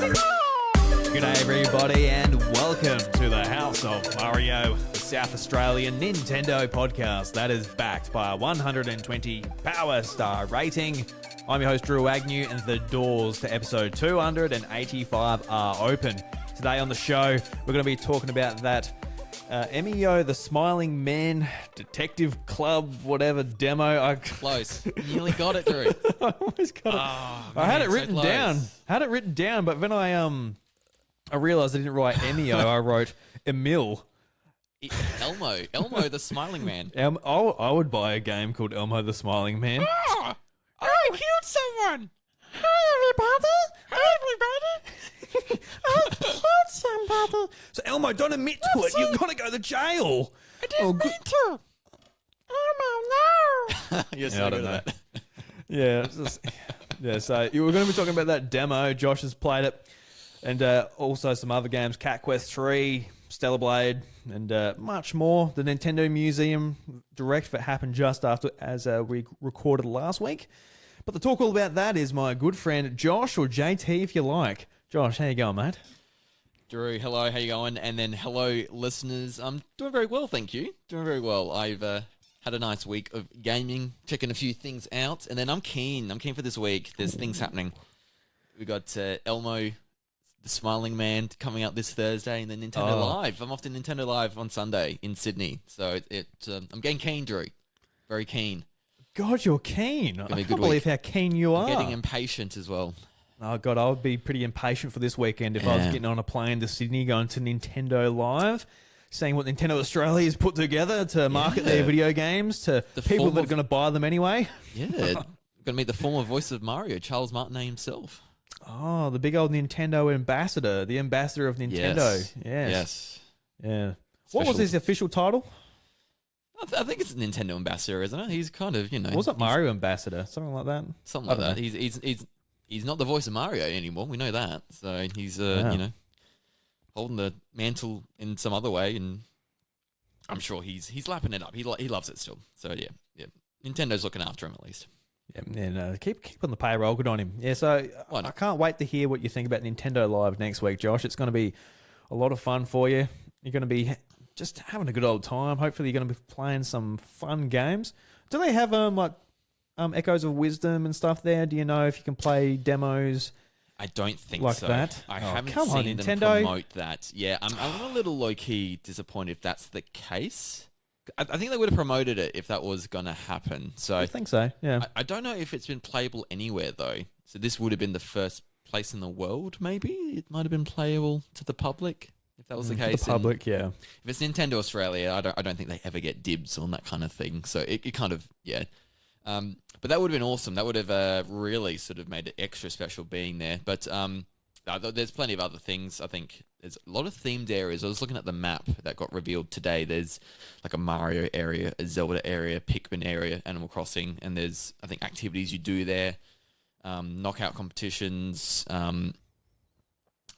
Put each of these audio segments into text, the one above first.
G'day everybody and welcome to the House of Mario, the South Australian Nintendo podcast that is backed by a 120 Power Star rating. I'm your host Drew Agnew and the doors to episode 285 are open. Today on the show we're going to be talking about that Emio The Smiling Man Detective Club whatever demo. Close. Nearly got it, Drew. I almost got it. I had it written down, but then I realised I didn't write Emio, I wrote Emil. Elmo the Smiling Man. I would buy a game called Elmo the Smiling Man. Oh, I killed someone. Hi, everybody. I killed somebody. So Elmo, don't admit to it. You've got to go to jail. I didn't mean to. Oh, no. You're Yeah, so I good don't at that. Yeah, so we're going to be talking about that demo. Josh has played it. And also some other games, Cat Quest 3, Stellar Blade, and much more. The Nintendo Museum Direct that happened just after as we recorded last week. But the talk all about that is my good friend Josh, or JT if you like. Josh, how you going, mate? Drew, hello, how you going? And then hello, listeners. I'm doing very well, thank you. Doing very well. I've had a nice week of gaming, checking a few things out, and then I'm keen. I'm keen for this week. There's things happening. We got Elmo The Smiling Man coming out this Thursday, and then Nintendo Live. I'm off to Nintendo Live on Sunday in Sydney, so I'm getting keen, Drew. Very keen. God, you're keen. I can't good believe week. how keen you are. Getting impatient as well. Oh, God, I would be pretty impatient for this weekend if I was getting on a plane to Sydney, going to Nintendo Live, seeing what Nintendo Australia has put together to market their video games to The people form that are of- going to buy them anyway. Yeah, going to meet the former voice of Mario, Charles Martinet himself. Oh, the big old Nintendo ambassador, the ambassador of Nintendo. Yes. Yeah. What was Special- his official title? I think it's Nintendo ambassador, isn't it? He's kind of, Was it Mario ambassador? Something like that? something I like don't that. He's not the voice of Mario anymore. We know that. So he's holding the mantle in some other way, and I'm sure he's lapping it up. He loves it still. So yeah. Nintendo's looking after him at least. Yeah, and keep on the payroll. Good on him. Yeah, so Why not? I can't wait to hear what you think about Nintendo Live next week, Josh. It's going to be a lot of fun for you. You're going to be just having a good old time. Hopefully, you're going to be playing some fun games. Do they have Echoes of Wisdom and stuff there? Do you know if you can play demos? I don't think Like so. that? I Oh, haven't come on, seen them Nintendo. promote that. Yeah, I'm a little low-key disappointed if that's the case. I think they would have promoted it if that was going to happen. So I think so. Yeah. I don't know if it's been playable anywhere, though. So this would have been the first place in the world, maybe? It might have been playable to the public, if that was the For case. the public, yeah. If it's Nintendo Australia, I don't think they ever get dibs on that kind of thing. So it kind of, yeah. But that would have been awesome. That would have really sort of made it extra special being there. But there's plenty of other things. I think there's a lot of themed areas. I was looking at the map that got revealed today. There's like a Mario area, a Zelda area, Pikmin area, Animal Crossing, and there's, I think, activities you do there, knockout competitions.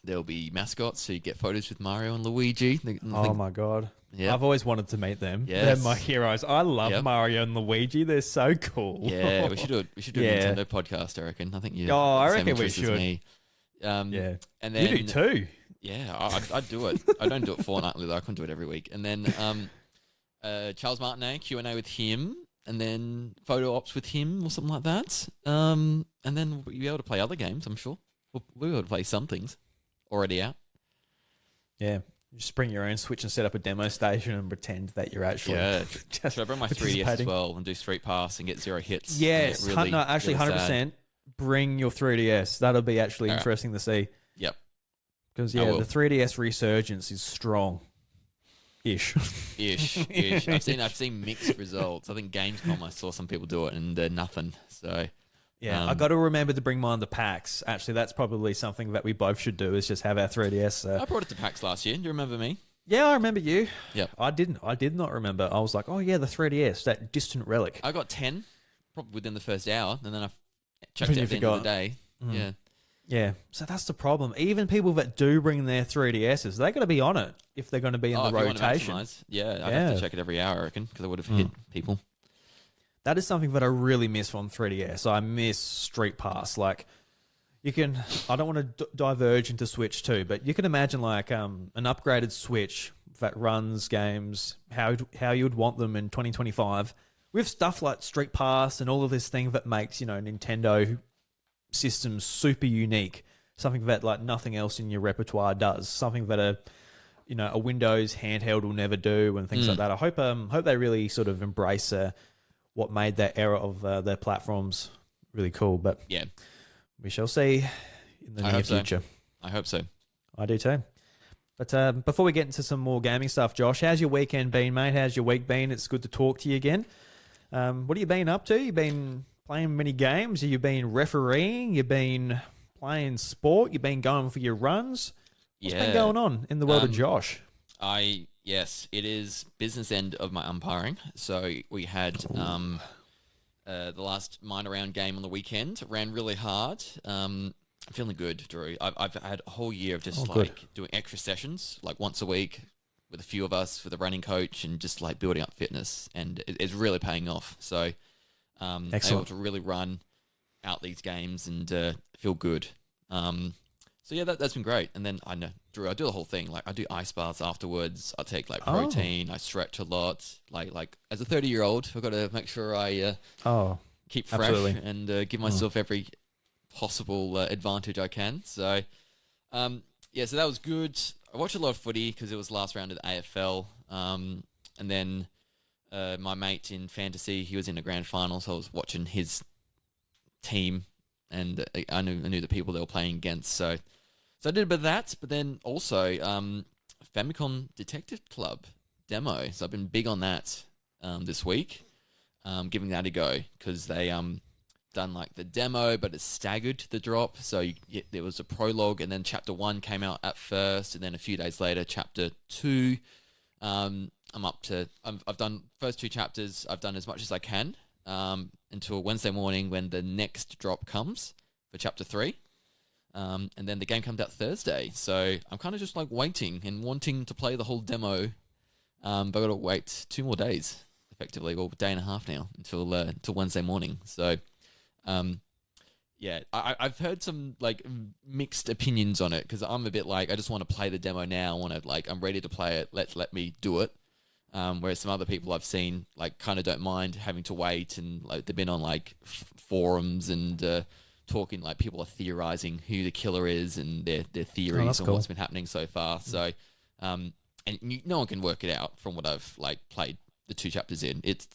There'll be mascots, so you get photos with Mario and Luigi. Oh my God. Yeah. I've always wanted to meet them. Yes. They're my heroes. I love Yep. Mario and Luigi. They're so cool. Yeah, we should do it. We should do Yeah. a Nintendo podcast. I reckon. I think you. Oh, I have the same reckon we interests as should. Me. Yeah. And then You do too. Yeah, I'd do it. I don't do it fortnightly though. I couldn't do it every week. And then Charles Martinet, Q&A with him, and then photo ops with him or something like that. And then we'll be able to play other games, I'm sure. We'll be able to play some things already out. Yeah. Just bring your own Switch and set up a demo station and pretend that you're actually just Should I bring my 3DS as participating. well and do Street Pass and get 0 hits? and Yes. get really, No, actually, really 100%. sad? Bring your 3DS. That'll be actually Alright. interesting to see. Yep. Because, I yeah, will. the 3DS resurgence is strong. Ish. Ish. I've seen mixed results. I think Gamescom, I saw some people do it and nothing. So Yeah, I got to remember to bring mine to PAX. Actually, that's probably something that we both should do, is just have our 3DS. I brought it to PAX last year. Do you remember me? Yeah, I remember you. Yep. I didn't. I did not remember. I was like, oh, yeah, the 3DS, that distant relic. I got 10, probably within the first hour, and then I checked Then it you at the end of the forgot. day. Mm. Yeah. Yeah, so that's the problem. Even people that do bring their 3DSs, they got to be on it if they're going to be in the If you want to rotation. maximize, I'd have to check it every hour, I reckon, because I would have hit people. That is something that I really miss from 3DS. I miss Street Pass. Like, you can, I don't want to diverge into Switch too, but you can imagine like an upgraded Switch that runs games how you would want them in 2025 with stuff like Street Pass and all of this thing that makes, Nintendo systems super unique. Something that like nothing else in your repertoire does. Something that a Windows handheld will never do and things like that. I hope they really sort of embrace what made that era of their platforms really cool. But yeah, we shall see in the near future. I hope so. I do too. But before we get into some more gaming stuff, Josh, how's your weekend been, mate? How's your week been? It's good to talk to you again. What have you been up to? You've been playing many games? You've been refereeing? You've been playing sport? You've been going for your runs? What's been going on in the world of Josh? Yes, it is business end of my umpiring. So we had the last minor round game on the weekend. Ran really hard. I'm feeling good, Drew. I've had a whole year of just doing extra sessions, like once a week with a few of us for the running coach and just like building up fitness, and it's really paying off. So able to really run out these games and feel good. So yeah, that's been great. And then I know, Drew, I do the whole thing. Like I do ice baths afterwards. I take like protein. I stretch a lot. Like as a 30-year-old, I've got to make sure I keep fresh and give myself every possible advantage I can. So so that was good. I watched a lot of footy because it was last round of the AFL. And then my mate in fantasy, he was in the grand final, so I was watching his team, and I knew the people they were playing against. So I did a bit of that, but then also Famicom Detective Club demo. So I've been big on that this week, giving that a go because they done like the demo, but it's staggered the drop. So there was a prologue, and then chapter 1 came out at first, and then a few days later, chapter 2. I've done first 2 chapters. I've done as much as I can until Wednesday morning when the next drop comes for chapter 3. And then the game comes out Thursday. So I'm kind of just like waiting and wanting to play the whole demo. But I've got to wait 2 more days, effectively, or a day and a half now until Wednesday morning. So, I've heard some like mixed opinions on it because I'm a bit like, I just want to play the demo now. I'm ready to play it. Let me do it. Whereas some other people I've seen like kind of don't mind having to wait, and like they've been on like forums and talking, like people are theorizing who the killer is and their theories on what's been happening so far. So, and no one can work it out from what I've like played the 2 chapters in. It's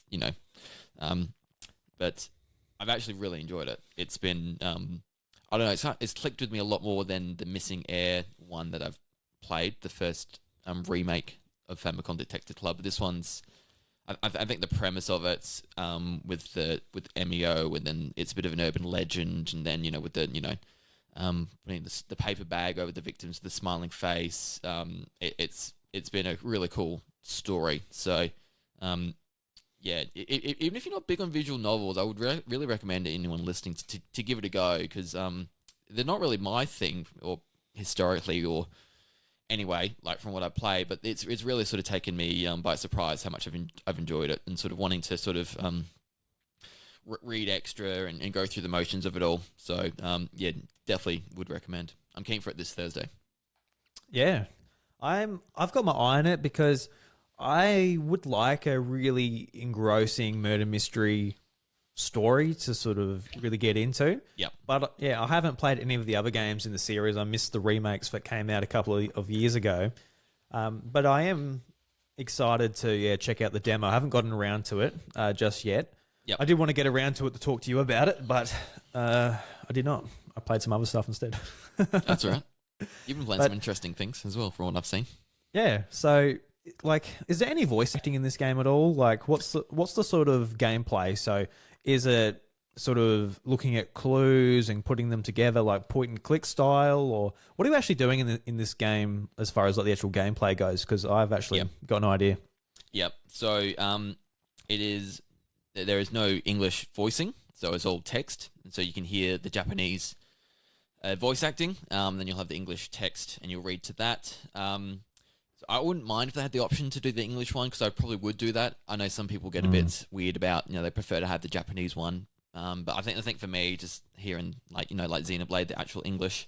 but I've actually really enjoyed it. It's been I don't know, it's clicked with me a lot more than the Missing Air one that I've played, the first remake of Famicom Detective Club. This one's, I think the premise of it, with Emio, and then it's a bit of an urban legend, and then with the putting the paper bag over the victims, the smiling face. It's been a really cool story. So, even if you're not big on visual novels, I would really recommend anyone listening to give it a go, because they're not really my thing, or historically, or anyway, like from what I play, but it's really sort of taken me by surprise how much I've enjoyed it, and sort of wanting to sort of read extra and go through the motions of it all. So definitely would recommend. I'm keen for it this Thursday. Yeah, I've got my eye on it because I would like a really engrossing murder mystery story to sort of really get into. Yeah. But I haven't played any of the other games in the series. I missed the remakes that came out a couple of years ago. But I am excited to check out the demo. I haven't gotten around to it just yet. Yep. I did want to get around to it to talk to you about it, but I did not. I played some other stuff instead. That's all right. You've been playing some interesting things as well, from what I've seen. Yeah. So, like, is there any voice acting in this game at all? Like, what's the sort of gameplay? So, is it sort of looking at clues and putting them together, like point and click style, or what are you actually doing in this game as far as like the actual gameplay goes? Because I've actually got no idea. Yep. So, there is no English voicing, so it's all text, and so you can hear the Japanese voice acting. Then you'll have the English text, and you'll read to that. So I wouldn't mind if they had the option to do the English one, because I probably would do that. I know some people get a bit weird about, they prefer to have the Japanese one. But I think for me, just hearing like Xenoblade, the actual English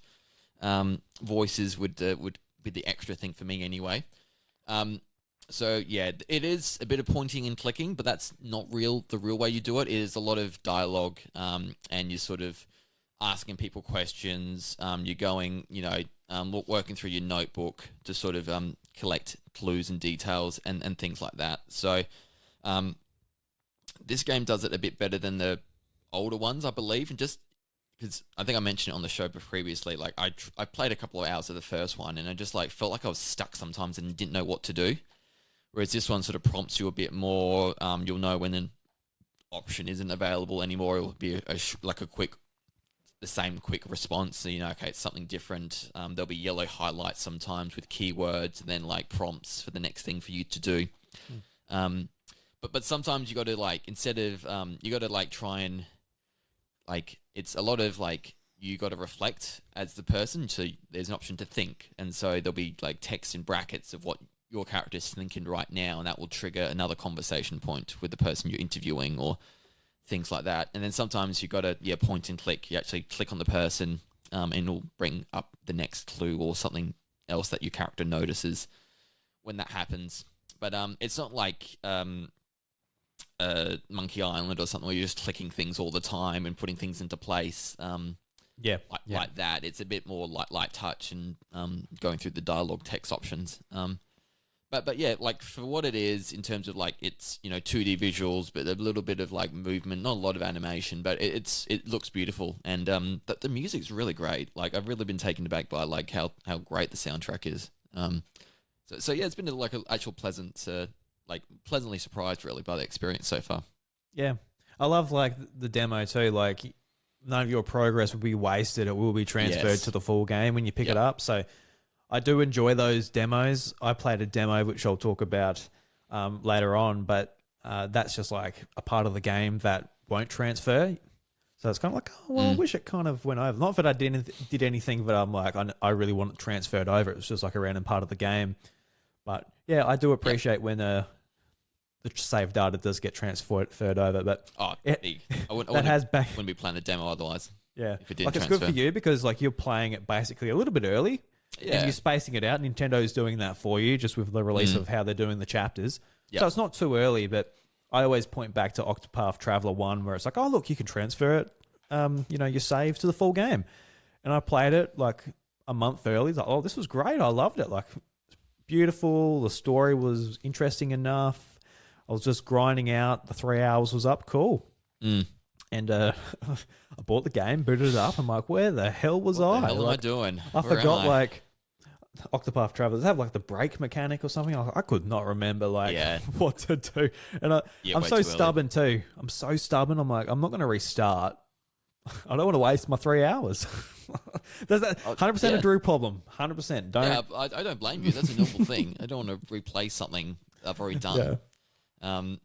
voices would be the extra thing for me anyway. So yeah, it is a bit of pointing and clicking, but that's not the real way you do it. It is a lot of dialogue, and you're sort of asking people questions. You're going, working through your notebook to sort of collect clues and details and things like that. So this game does it a bit better than the older ones, I believe, and just because I think I mentioned it on the show previously, like I played a couple of hours of the first one, and I just like felt like I was stuck sometimes and didn't know what to do. Whereas this one sort of prompts you a bit more. You'll know when an option isn't available anymore. It will be the same quick response. So okay, it's something different. There'll be yellow highlights sometimes with keywords, and then like prompts for the next thing for you to do. But sometimes you got to like, instead of you got to like try and like, it's a lot of like, you got to reflect as the person. So there's an option to think, and so there'll be like text in brackets of what your character is thinking right now, and that will trigger another conversation point with the person you're interviewing or things like that. And then sometimes you got to point and click. You actually click on the person, and it'll bring up the next clue or something else that your character notices when that happens. But it's not like Monkey Island or something where you're just clicking things all the time and putting things into place. Like that. It's a bit more light touch and going through the dialogue text options. But yeah, like for what it is in terms of like, it's 2D visuals, but a little bit of like movement, not a lot of animation, but it looks beautiful, and the music's really great. Like I've really been taken aback by like how great the soundtrack is. So yeah, it's been like an actual pleasantly surprised really by the experience so far. Yeah, I love like the demo too. Like none of your progress will be wasted; it will be transferred to the full game when you pick it up. So I do enjoy those demos. I played a demo which I'll talk about later on, but that's just like a part of the game that won't transfer. So it's kind of like, I wish it kind of went over. Not that I did anything, but I'm like, I really want it transferred over. It was just like a random part of the game. But yeah, I do appreciate when the save data does get transferred over. But I wouldn't be playing the demo otherwise. Yeah, if it didn't it's good for you because like you're playing it basically a little bit early. Yeah. And you're spacing it out. Nintendo's doing that for you just with the release of how they're doing the chapters. Yep. So it's not too early, but I always point back to Octopath Traveler 1 where it's like, oh, look, you can transfer it, your save to the full game. And I played it like a month early. Like, oh, this was great. I loved it. Like, beautiful. The story was interesting enough. I was just grinding out. The 3 hours was up. Cool. And I bought the game, booted it up. I'm like, where the hell was I? What the hell am I doing? I forgot, like, Octopath Travelers have like the brake mechanic or something. I could not remember what to do. And I'm so stubborn too. I'm so stubborn. I'm like, I'm not going to restart. I don't want to waste my 3 hours. That's 100% a Drew problem. 100%. Don't. Yeah, I don't blame you. That's a normal thing. I don't want to replay something I've already done. That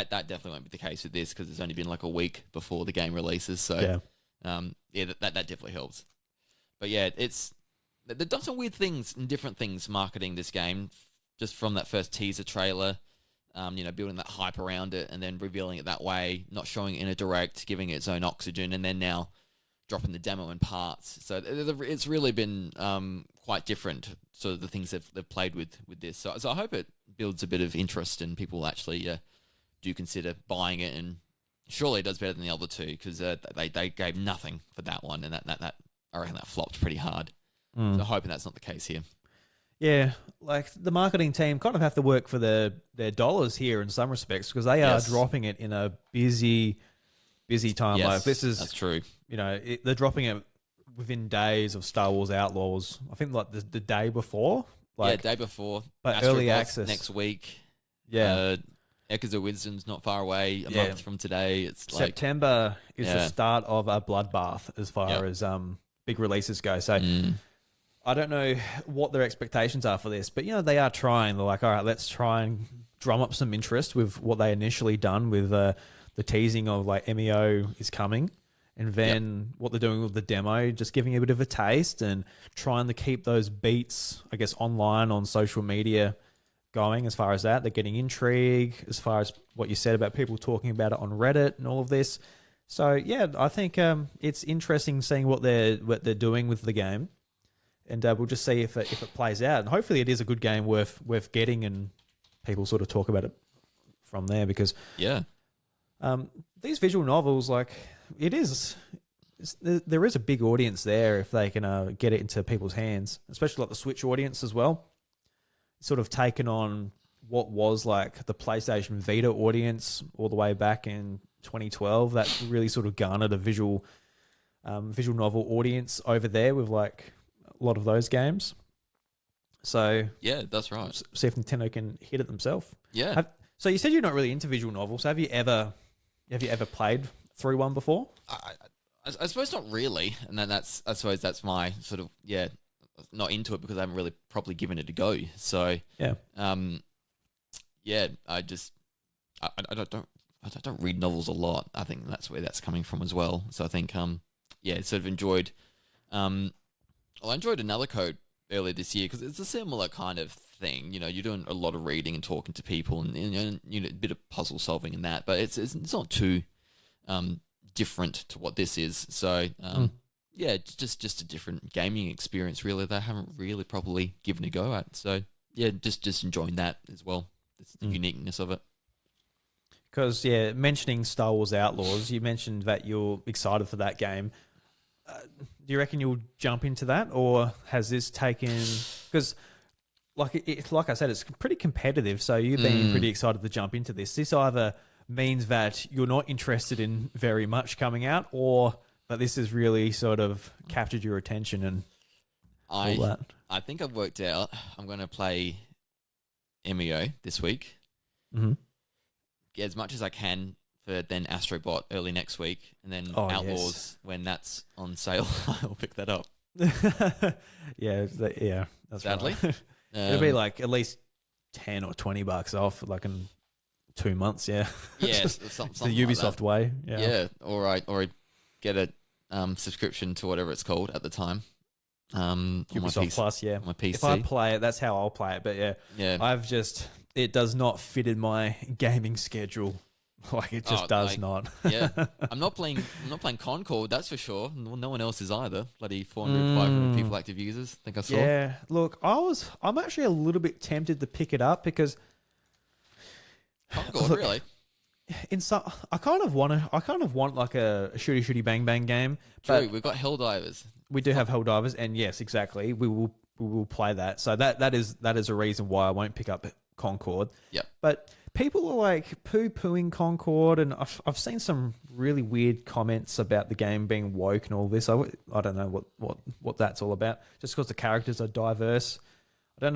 definitely won't be the case with this because it's only been like a week before the game releases. So that definitely helps. But yeah, they've done some weird things and different things marketing this game just from that first teaser trailer, building that hype around it and then revealing it that way, not showing it in a direct, giving it its own oxygen, and then now dropping the demo in parts. So it's really been quite different, sort of the things they've played with this. So I hope it builds a bit of interest and people actually do consider buying it, and surely it does better than the other two because they gave nothing for that one, and that I reckon that flopped pretty hard. So I'm hoping that's not the case here. Yeah, like the marketing team kind of have to work for their dollars here in some respects because they are dropping it in a busy time. Yes, like that's true. They're dropping it within days of Star Wars Outlaws. I think like the day before. Day before. But early access next week. Yeah. Echoes of Wisdom's not far away. A month from today. It's September is the start of a bloodbath as far as big releases go. So I don't know what their expectations are for this, but they are trying. They're like, all right, let's try and drum up some interest with what they initially done with the teasing of like Emio is coming, And then what they're doing with the demo, just giving a bit of a taste and trying to keep those beats, I guess, online on social media going as far as that. They're getting intrigue as far as what you said about people talking about it on Reddit and all of this. So, yeah, I think it's interesting seeing what they're doing with the game. And we'll just see if it plays out. And hopefully it is a good game worth getting and people sort of talk about it from there because... Yeah. These visual novels, like... there is a big audience there if they can get it into people's hands, especially like the Switch audience as well. It's sort of taken on what was like the PlayStation Vita audience all the way back in 2012. That really sort of garnered a visual novel audience over there with like a lot of those games. So yeah, that's right. See if Nintendo can hit it themselves. Yeah. So you said you're not really into visual novels. Have you ever played through one before? I suppose not really, and then I suppose that's my sort of not into it because I haven't really properly given it a go. So I don't read novels a lot. I think that's where that's coming from as well. So I think sort of enjoyed. I enjoyed another code earlier this year because it's a similar kind of thing. You know, you're doing a lot of reading and talking to people, and a bit of puzzle solving and that, but it's not too different to what this is. So just a different gaming experience really that I haven't really properly given a go at. So yeah, just enjoying that as well. It's the uniqueness of it. Because mentioning Star Wars Outlaws, you mentioned that you're excited for that game. Do you reckon you'll jump into that, or has this taken? Because like I said, it's pretty competitive. So you've been pretty excited to jump into this. This either means that you're not interested in very much coming out, or that this has really sort of captured your attention and all that. I think I've worked out I'm going to play Emio this week. Mm-hmm. Get as much as I can for then Astrobot early next week, and then Outlaws when that's on sale. I'll pick that up. That's sadly. Right. It'll be like at least $10 or $20 off, like in 2 months. Yeah, something the Ubisoft way. Or I get a subscription to whatever it's called at the time. Ubisoft Plus. Yeah, on my PC. If I play it, that's how I'll play it. But it does not fit in my gaming schedule. Like it just does not. I'm not playing Concord, that's for sure. No one else is either. Bloody 400, 500 people active users. I think I saw. Yeah, look, I'm actually a little bit tempted to pick it up because Concord, really. I kind of want like a shooty bang bang game. True, we've got Helldivers. We do have Helldivers, and yes, exactly. We will play that. So that is a reason why I won't pick up Concord. Yep. But people are like poo-pooing Concord, and I've seen some really weird comments about the game being woke and all this. I don't know what that's all about. Just because the characters are diverse, I don't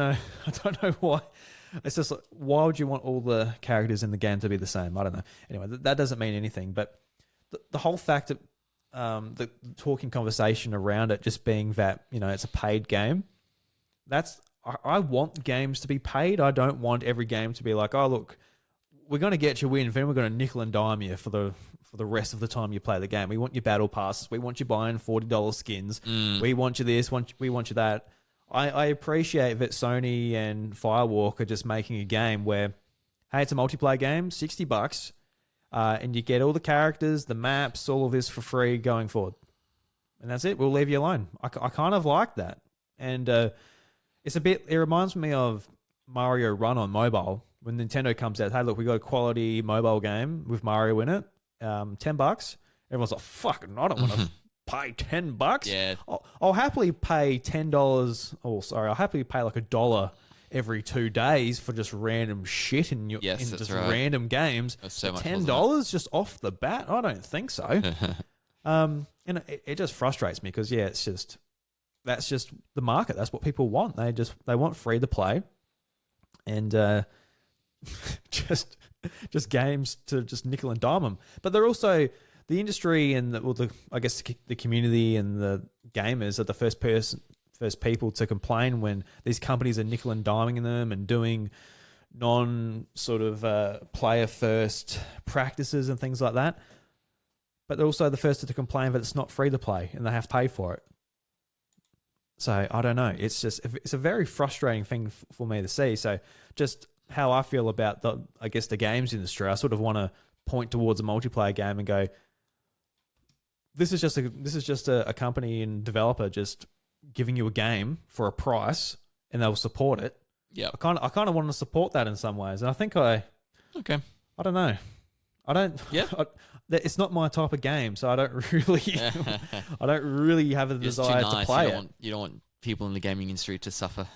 know why. It's just like, why would you want all the characters in the game to be the same? I don't know. Anyway, that doesn't mean anything. But the whole fact that the talking conversation around it just being that it's a paid game, I want games to be paid. I don't want every game to be like, oh look, we're going to get you in, then we're going to nickel and dime you for the rest of the time you play the game. We want your battle passes. We want you buying $40 skins. We want you this. We want you that. I appreciate that Sony and Firewalk are just making a game where, hey, it's a multiplayer game, $60, and you get all the characters, the maps, all of this for free going forward. And that's it. We'll leave you alone. I kind of like that. And it reminds me of Mario Run on mobile. When Nintendo comes out, hey, look, we got a quality mobile game with Mario in it, $10. Everyone's like, fuck, I don't want to pay $10. Yeah. I'll happily pay $10. Oh, sorry, I'll happily pay like $1 every 2 days for just random shit in just random games. So much $10 just off the bat? I don't think so. And it just frustrates me because that's just the market. That's what people want. They want free to play, and just games to just nickel and dime them. But they're also the industry and the community and the gamers are the first people to complain when these companies are nickel and diming them and doing non sort of player first practices and things like that. but they're also the first to complain that it's not free to play and they have to pay for it. So I don't know. It's a very frustrating thing for me to see. So just how I feel about the games industry, I sort of want to point towards a multiplayer game and go, this is just a company and developer just giving you a game for a price and they'll support it. Yeah. I kind of want to support that in some ways. And I think Okay. I don't know. I don't. Yeah. It's not my type of game, so I don't really. I don't really have a desire to play it. You don't want people in the gaming industry to suffer.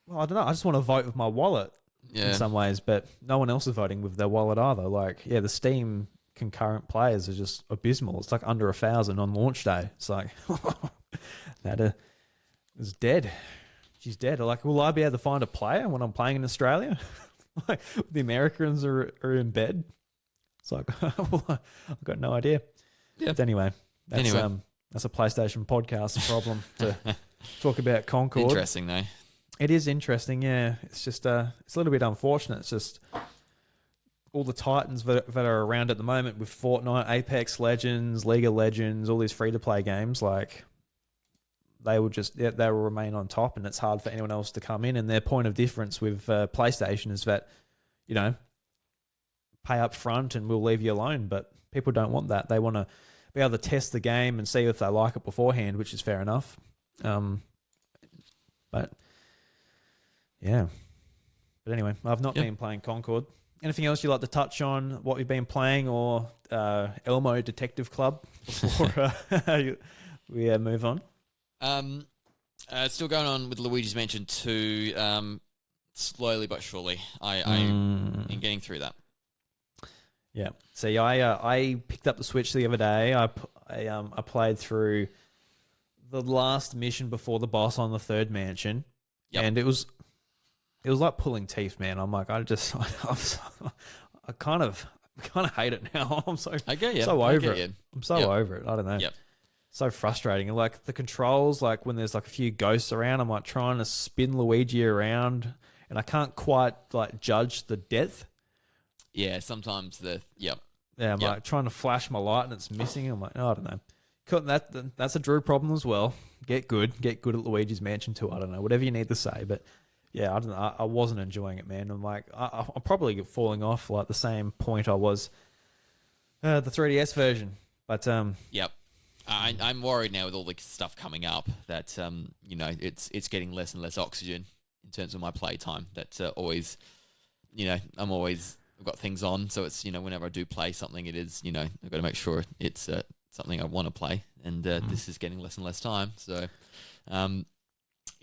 Well, I don't know. I just want to vote with my wallet in some ways, but no one else is voting with their wallet either. Like, the Steam concurrent players are just abysmal. It's like under 1,000 on launch day. It's like that is dead. She's dead. Like, will I be able to find a player when I'm playing in Australia? Like, the Americans are in bed. It's like, well, I've got no idea. Yeah. But anyway, that's a PlayStation podcast problem to talk about Concord. Interesting though. It is interesting, yeah. It's just it's a little bit unfortunate. It's just all the titans that are around at the moment with Fortnite, Apex Legends, League of Legends, all these free-to-play games, like they will remain on top, and it's hard for anyone else to come in. And their point of difference with PlayStation is that, pay up front and we'll leave you alone. But people don't want that. They want to be able to test the game and see if they like it beforehand, which is fair enough. But yeah. But anyway, I've not been playing Concord. Anything else you'd like to touch on, what you've been playing, or Elmo Detective Club before we move on? Still going on with Luigi's Mansion 2, slowly but surely. I'm getting through that. Yeah. See, I picked up the Switch the other day. I played through the last mission before the boss on the third mansion, and it was like pulling teeth, man. I'm like, I kind of hate it now. I'm so over it. I'm so over it. I don't know. Yep. So frustrating. And like the controls, like when there's like a few ghosts around, I'm like trying to spin Luigi around, and I can't quite like judge the depth. Yeah, sometimes I'm like trying to flash my light and it's missing. I'm like, I don't know. That's a Drew problem as well. Get good at Luigi's Mansion 2. I don't know, whatever you need to say, but yeah, I don't know. I wasn't enjoying it, man. I'm like, I'm probably falling off like the same point I was the 3DS version, but yep. I'm worried now with all the stuff coming up that it's getting less and less oxygen in terms of my play time. That's always, I've got things on, so it's whenever I do play something, it is I've got to make sure it's something I want to play, and this is getting less and less time. So,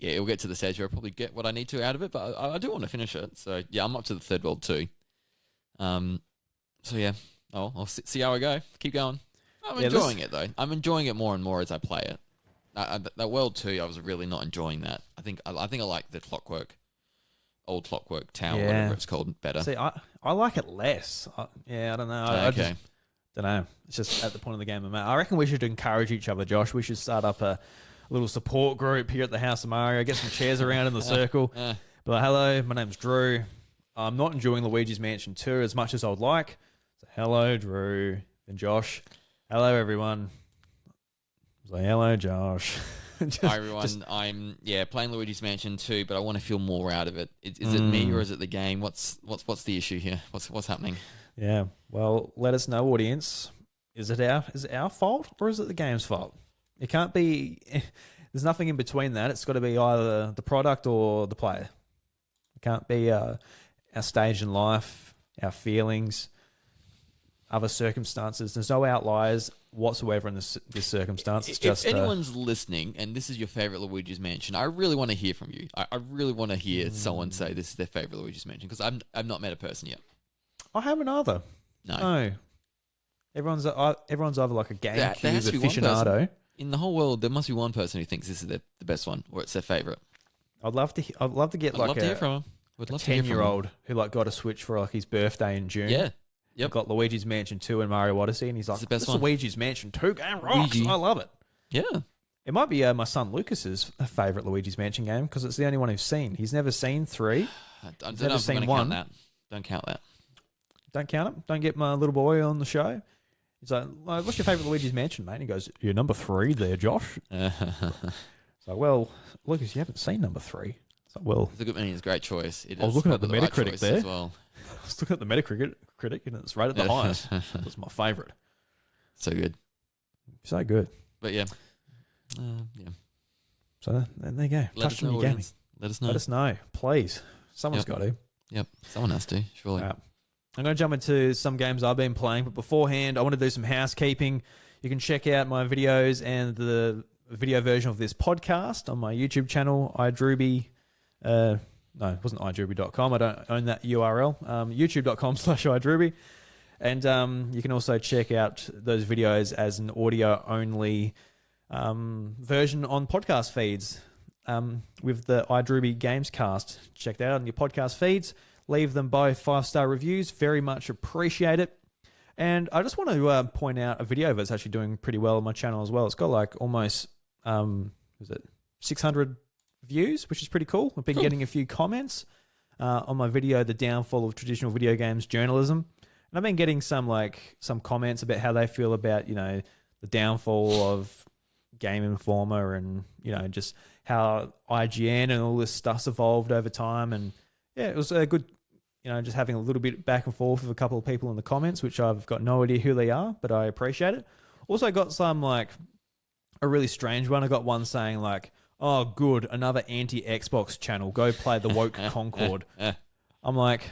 it'll get to the stage where I'll probably get what I need to out of it, but I do want to finish it. So yeah, I'm up to the third world too. So yeah, I'll see how I go. Keep going. I'm enjoying it though. I'm enjoying it more and more as I play it. That World 2, I was really not enjoying that. I think I like the old Clockwork Tower, whatever it's called, better. See, I like it less. I don't know. I just don't know. It's just at the point of the game I'm at. I reckon we should encourage each other, Josh. We should start up a little support group here at the House of Mario, get some chairs around in the circle. But hello, my name's Drew. I'm not enjoying Luigi's Mansion 2 as much as I would like. So hello, Drew and Josh. Hello, everyone. So hello, Josh. Hi, everyone. I'm playing Luigi's Mansion 2, but I want to feel more out of it. Is it me or is it the game? What's the issue here? What's happening? Yeah. Well, let us know, audience. Is it our fault or is it the game's fault? It can't be. There's nothing in between that. It's got to be either the product or the player. It can't be our stage in life, our feelings, other circumstances. There's no outliers whatsoever in this circumstance. It's just if anyone's listening and this is your favorite Luigi's Mansion, I really want to hear from you. I really want to hear someone say this is their favorite Luigi's Mansion, because I've not met a person yet. I haven't either. No. Everyone's either like a There has GameCube to be one aficionado. person. In the whole world, there must be one person who thinks this is the best one, or it's their favorite. I'd love to get I'd love to hear from him. A 10-year-old who like got a Switch for like his birthday in June. Yeah. Yep. Got Luigi's Mansion 2 and Mario Odyssey, and he's like, the best this one. Luigi's Mansion 2 game rocks. I love it. Yeah. It might be my son Lucas's favourite Luigi's Mansion game, because it's the only one he's seen. He's never seen 3. I don't know if I'm going to count that. Don't count that. Don't count it. Don't get my little boy on the show. He's like, what's your favourite Luigi's Mansion, mate? And he goes, you're number 3 there, Josh. It's like, well, Lucas, you haven't seen number 3. It's like, well, It's a good it's a great choice. I was looking at the right Metacritic choice there. as well. I was looking at the Metacritic, and it's right at the highest. It's my favourite. So good. So good. But yeah. Yeah. So there you go. Let us know, audience. Let us know. Let us know, please. Someone's got to. Yep. Someone has to, surely. I'm going to jump into some games I've been playing, but beforehand, I want to do some housekeeping. You can check out my videos and the video version of this podcast on my YouTube channel, iDruby. No, it wasn't iDruby.com. I don't own that URL. YouTube.com/iDruby. And you can also check out those videos as an audio-only version on podcast feeds with the iDruby Gamescast. Check that out on your podcast feeds. Leave them both 5-star reviews. Very much appreciate it. And I just want to point out a video that's actually doing pretty well on my channel as well. It's got like almost 600 views, which is pretty cool. I've been getting a few comments on my video, The Downfall of Traditional Video Games Journalism. And I've been getting some comments about how they feel about, the downfall of Game Informer and, just how IGN and all this stuff's evolved over time. And yeah, it was a good, just having a little bit back and forth with a couple of people in the comments, which I've got no idea who they are, but I appreciate it. Also got some a really strange one. I got one saying oh, good, another anti-Xbox channel. Go play the Woke Concord. I'm like,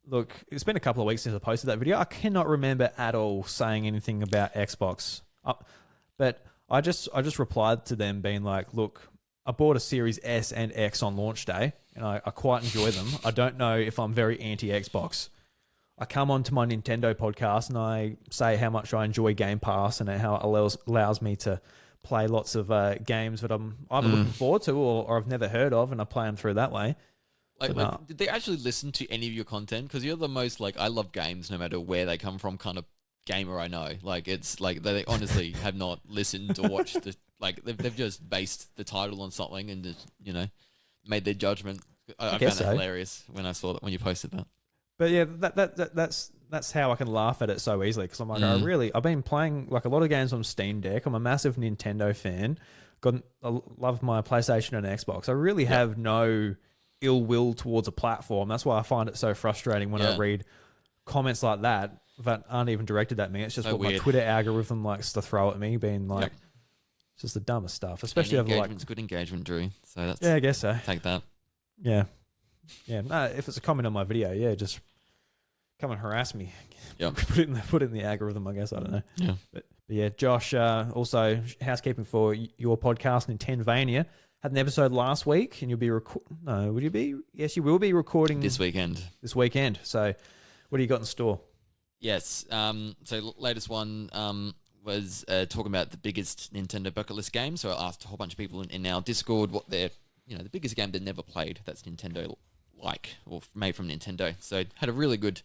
look, it's been a couple of weeks since I posted that video. I cannot remember at all saying anything about Xbox. But I just replied to them being like, look, I bought a Series S and X on launch day, and I quite enjoy them. I don't know if I'm very anti-Xbox. I come onto my Nintendo podcast and I say how much I enjoy Game Pass and how it allows me to play lots of games that I'm either looking forward to or I've never heard of, and I play them through that way. Did they actually listen to any of your content? Because you're the most I love games no matter where they come from kind of gamer I know. It's they honestly have not listened or watched the they've just based the title on something and just made their judgment. I found that hilarious when I saw that when you posted that. But yeah, that's how I can laugh at it so easily, because I'm like, I've been playing a lot of games on Steam Deck. I'm a massive Nintendo fan. I love my PlayStation and Xbox. I really have no ill will towards a platform. That's why I find it so frustrating when I read comments like that aren't even directed at me. It's just what my Twitter algorithm likes to throw at me, being it's just the dumbest stuff. Especially over good engagement, Drew. So that's I guess so. Take that. Yeah. No, if it's a comment on my video, just come and harass me. Yeah. put it in the algorithm, I guess. I don't know. Yeah. But yeah, Josh, also housekeeping for your podcast, Nintendvania, had an episode last week, and you'll be would you be? Yes, you will be recording this weekend. So, what do you got in store? Yes. So latest one was talking about the biggest Nintendo bucket list game. So I asked a whole bunch of people in our Discord what their the biggest game they'd never played that's Nintendo or made from Nintendo. So had a really good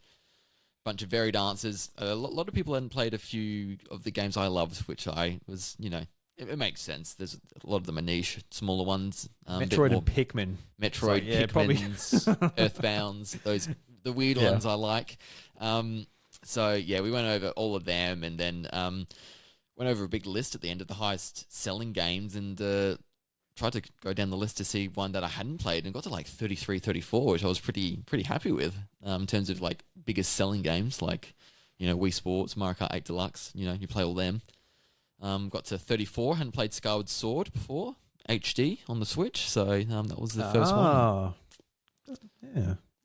bunch of varied answers. A lot of people hadn't played a few of the games I loved, which I was it makes sense. There's a lot of them are niche, smaller ones. Metroid and Pikmin. Metroid, Pikmin's, Earthbounds, the weird ones I like. So yeah, we went over all of them, and then went over a big list at the end of the highest selling games, and tried to go down the list to see one that I hadn't played, and got to 33, 34, which I was pretty happy with in terms of biggest selling games, Wii Sports, Mario Kart 8 Deluxe. You play all them. Got to 34. Hadn't played Skyward Sword before, HD on the Switch, so that was the first one.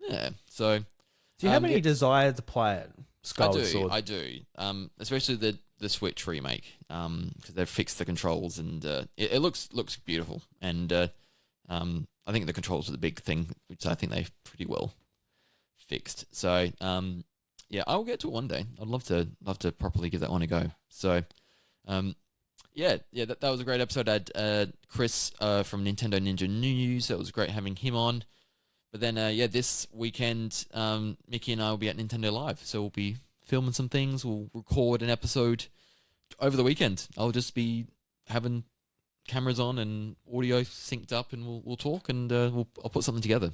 Yeah. So, do you have any desire to play it? Skyward Sword. I do. Especially the Switch remake, because they've fixed the controls, and it looks beautiful. And I think the controls are the big thing, which I think they've pretty well fixed. So I'll get to it one day. I'd love to properly give that one a go. So that was a great episode. I had Chris from Nintendo Ninja News. It was great having him on. But then, this weekend, Mickey and I will be at Nintendo Live. So we'll be filming some things. We'll record an episode over the weekend. I'll just be having cameras on and audio synced up, and we'll talk, and I'll put something together.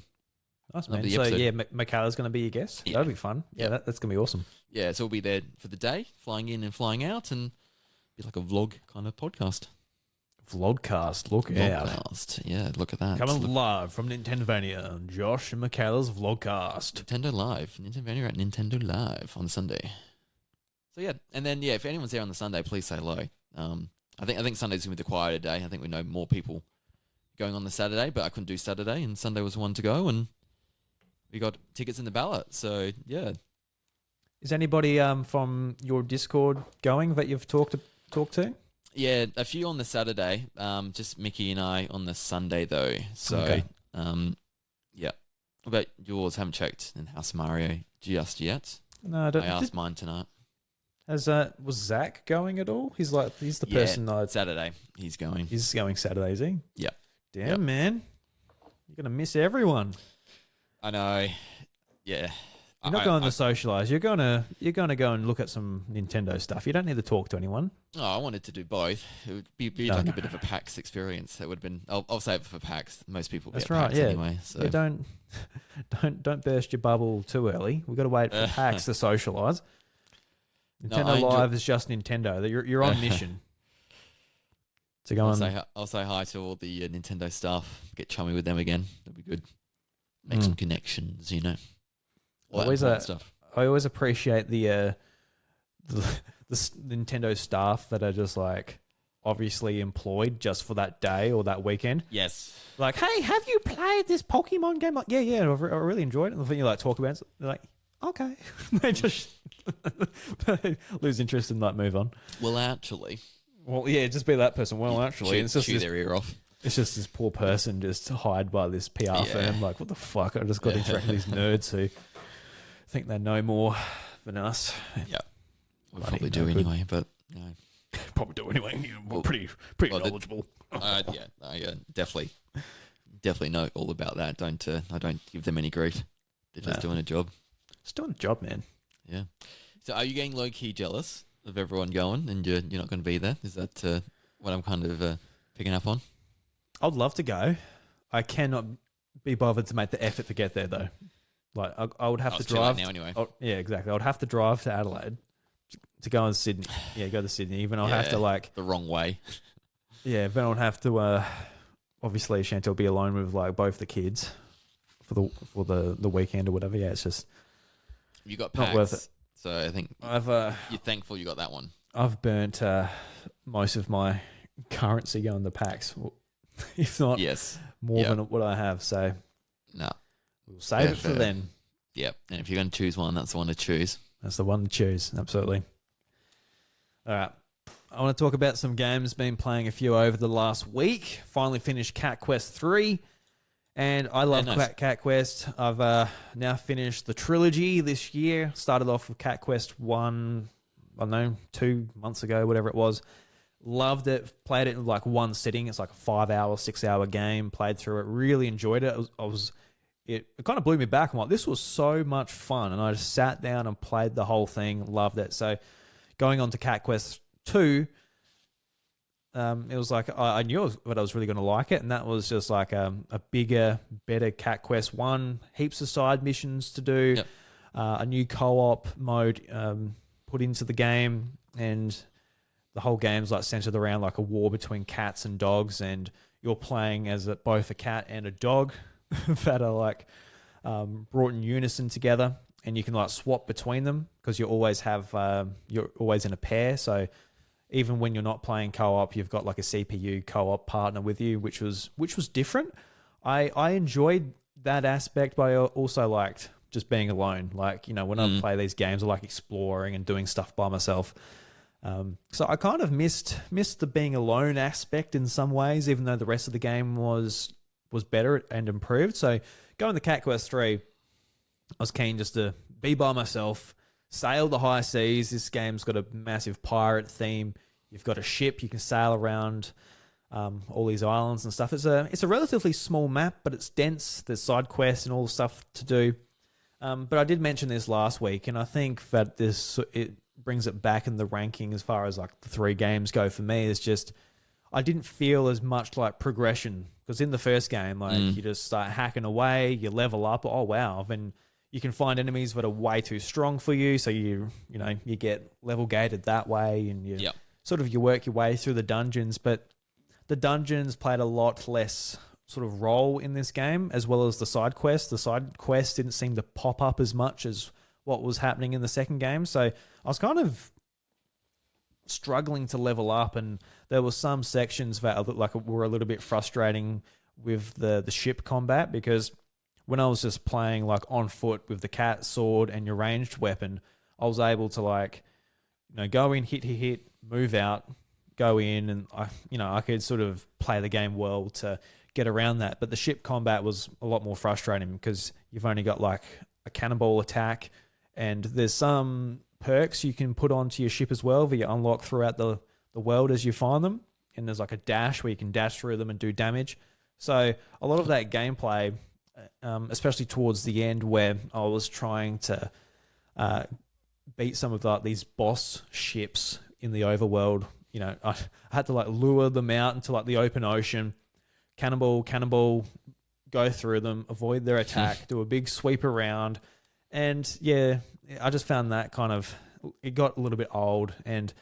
Nice, Love man. the So, episode. yeah, Michaela's going to be your guest. Yeah. That'll be fun. Yeah, Yeah. that's going to be awesome. Yeah, so we'll be there for the day, flying in and flying out, and be like a vlog kind of podcast. Vlogcast, look out. Vlogcast. Yeah, look at that. Coming Look- live from Nintendovania, Josh and Michaela's Vlogcast. Nintendo Live. Nintendo at Nintendo Live on Sunday. So yeah, and then if anyone's there on the Sunday, please say hello. I think Sunday's gonna be the quieter day. I think we know more people going on the Saturday, but I couldn't do Saturday, and Sunday was one to go, and we got tickets in the ballot. So yeah, Is anybody from your Discord going that you've talked to? yeah, a few on the Saturday. Just Mickey and I on the Sunday though. So Okay. yeah. What about yours? Haven't checked in House Mario just yet. No, I don't. I asked mine tonight. Was Zach going at all? He's the Yeah, person Saturday he's going. He's going Saturday, is he? Yep. Damn, Yep. man. You're going to miss everyone. I know. Yeah. You're not going to socialise. You're going to go and look at some Nintendo stuff. You don't need to talk to anyone. Oh, I wanted to do both. It would be No. like a bit of a PAX experience. That would have been. I'll save it for PAX. Most people That's get right, PAX yeah. anyway. So Yeah, don't burst your bubble too early. We've got to wait for PAX to socialise. No, Nintendo I enjoy- Live is just Nintendo. You're on mission to go on. I'll say hi to all the Nintendo staff. Get chummy with them again. That'd be good. Make some connections, you know. All that Always important stuff. I always appreciate the Nintendo staff that are just like obviously employed just for that day or that weekend. Yes. Like, hey, have you played this Pokemon game? Like, yeah, I really enjoyed it. And the thing you like talk about it, they're like, okay. They just lose interest and like move on. Well, actually, Well, yeah, just be that person. Well, actually, chew, it's just chew this, their ear off. it's just this poor person just hired by this PR firm. Like, what the fuck? I just got to interact with these nerds who think they know more than us. Yeah. We'll Bloody probably do no good. anyway, but no. Probably do anyway. We're Well, pretty well, knowledgeable. I definitely know all about that. I don't give them any grief. They're just No. doing a job. Just doing a job, man. Yeah. So are you getting low key jealous of everyone going, and you're not going to be there? Is that what I'm kind of picking up on? I'd love to go. I cannot be bothered to make the effort to get there, though. Like, I would have to It's too late drive. now anyway. Yeah, exactly. I would have to drive to Adelaide to go in Sydney. Yeah, go to Sydney. Even I'll have to like. The wrong way. Yeah, then I'd have to. Obviously, Chantel be alone with like both the kids for the weekend or whatever. Yeah, it's just You got Not PAX, worth it. so I think I've thankful you got that one. I've burnt most of my currency going to PAX, if not Yes. more Yep. than what I have. So No. we'll save Yeah, it for fair. then. Yep. And if you're going to choose one, that's the one to choose. That's the one to choose. Absolutely. All right. I want to talk about some games. Been playing a few over the last week. Finally finished Cat Quest 3. And I love Yeah, nice. Cat Quest. I've now finished the trilogy this year. Started off with Cat Quest 1, I don't know, 2 months ago, whatever it was. Loved it. Played it in like one sitting. It's like a 5-hour, 6-hour game. Played through it. Really enjoyed it. It kind of blew me back. I'm like, this was so much fun. And I just sat down and played the whole thing. Loved it. So going on to Cat Quest 2, it was like I knew that I was really going to like it, and that was just like a bigger, better Cat Quest 1. Heaps of side missions to do, Yep. A new co-op mode put into the game, and the whole game's like centered around like a war between cats and dogs, and you're playing as both a cat and a dog that are like brought in unison together, and you can like swap between them because you're always in a pair. So even when you're not playing co-op, you've got like a CPU co-op partner with you, which was different. I enjoyed that aspect, but I also liked just being alone. Like, you know, when I play these games, I like exploring and doing stuff by myself. So I kind of missed the being alone aspect in some ways, even though the rest of the game was better and improved. So going to Cat Quest 3, I was keen just to be by myself, sail the high seas. This game's got a massive pirate theme. You've got a ship. You can sail around all these islands and stuff. It's a relatively small map, but it's dense. There's side quests and all the stuff to do. But I did mention this last week, and I think that it brings it back in the ranking as far as like the 3 games go for me. Is just I didn't feel as much like progression, Because in the first game, like you just start hacking away, you level up. Oh wow! Then you can find enemies that are way too strong for you, so you get level gated that way, and you work your way through the dungeons. But the dungeons played a lot less sort of role in this game, as well as the side quests. The side quests didn't seem to pop up as much as what was happening in the second game. So I was kind of struggling to level up, and there were some sections that were a little bit frustrating with the ship combat, because when I was just playing like on foot with the cat sword and your ranged weapon, I was able to go in, hit, move out, go in, and I could sort of play the game well to get around that. But the ship combat was a lot more frustrating because you've only got like a cannonball attack, and there's some perks you can put onto your ship as well that you unlock throughout the world as you find them. And there's like a dash where you can dash through them and do damage. So a lot of that gameplay, especially towards the end where I was trying to beat some of these boss ships in the overworld, I had to lure them out into the open ocean, cannonball, go through them, avoid their attack, do a big sweep around. And yeah, I just found that it got a little bit old, and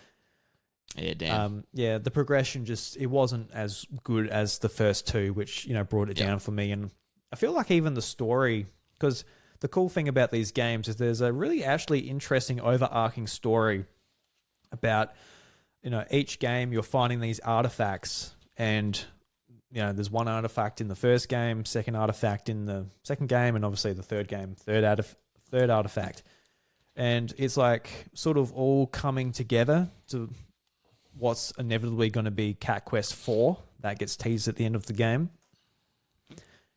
yeah, damn. The progression it wasn't as good as the first two, which, brought it down for me. And I feel like even the story, because the cool thing about these games is there's a really actually interesting overarching story about, each game you're finding these artifacts, and, there's one artifact in the first game, second artifact in the second game, and obviously the third game, third artifact. And it's sort of all coming together to what's inevitably going to be Cat Quest 4 that gets teased at the end of the game.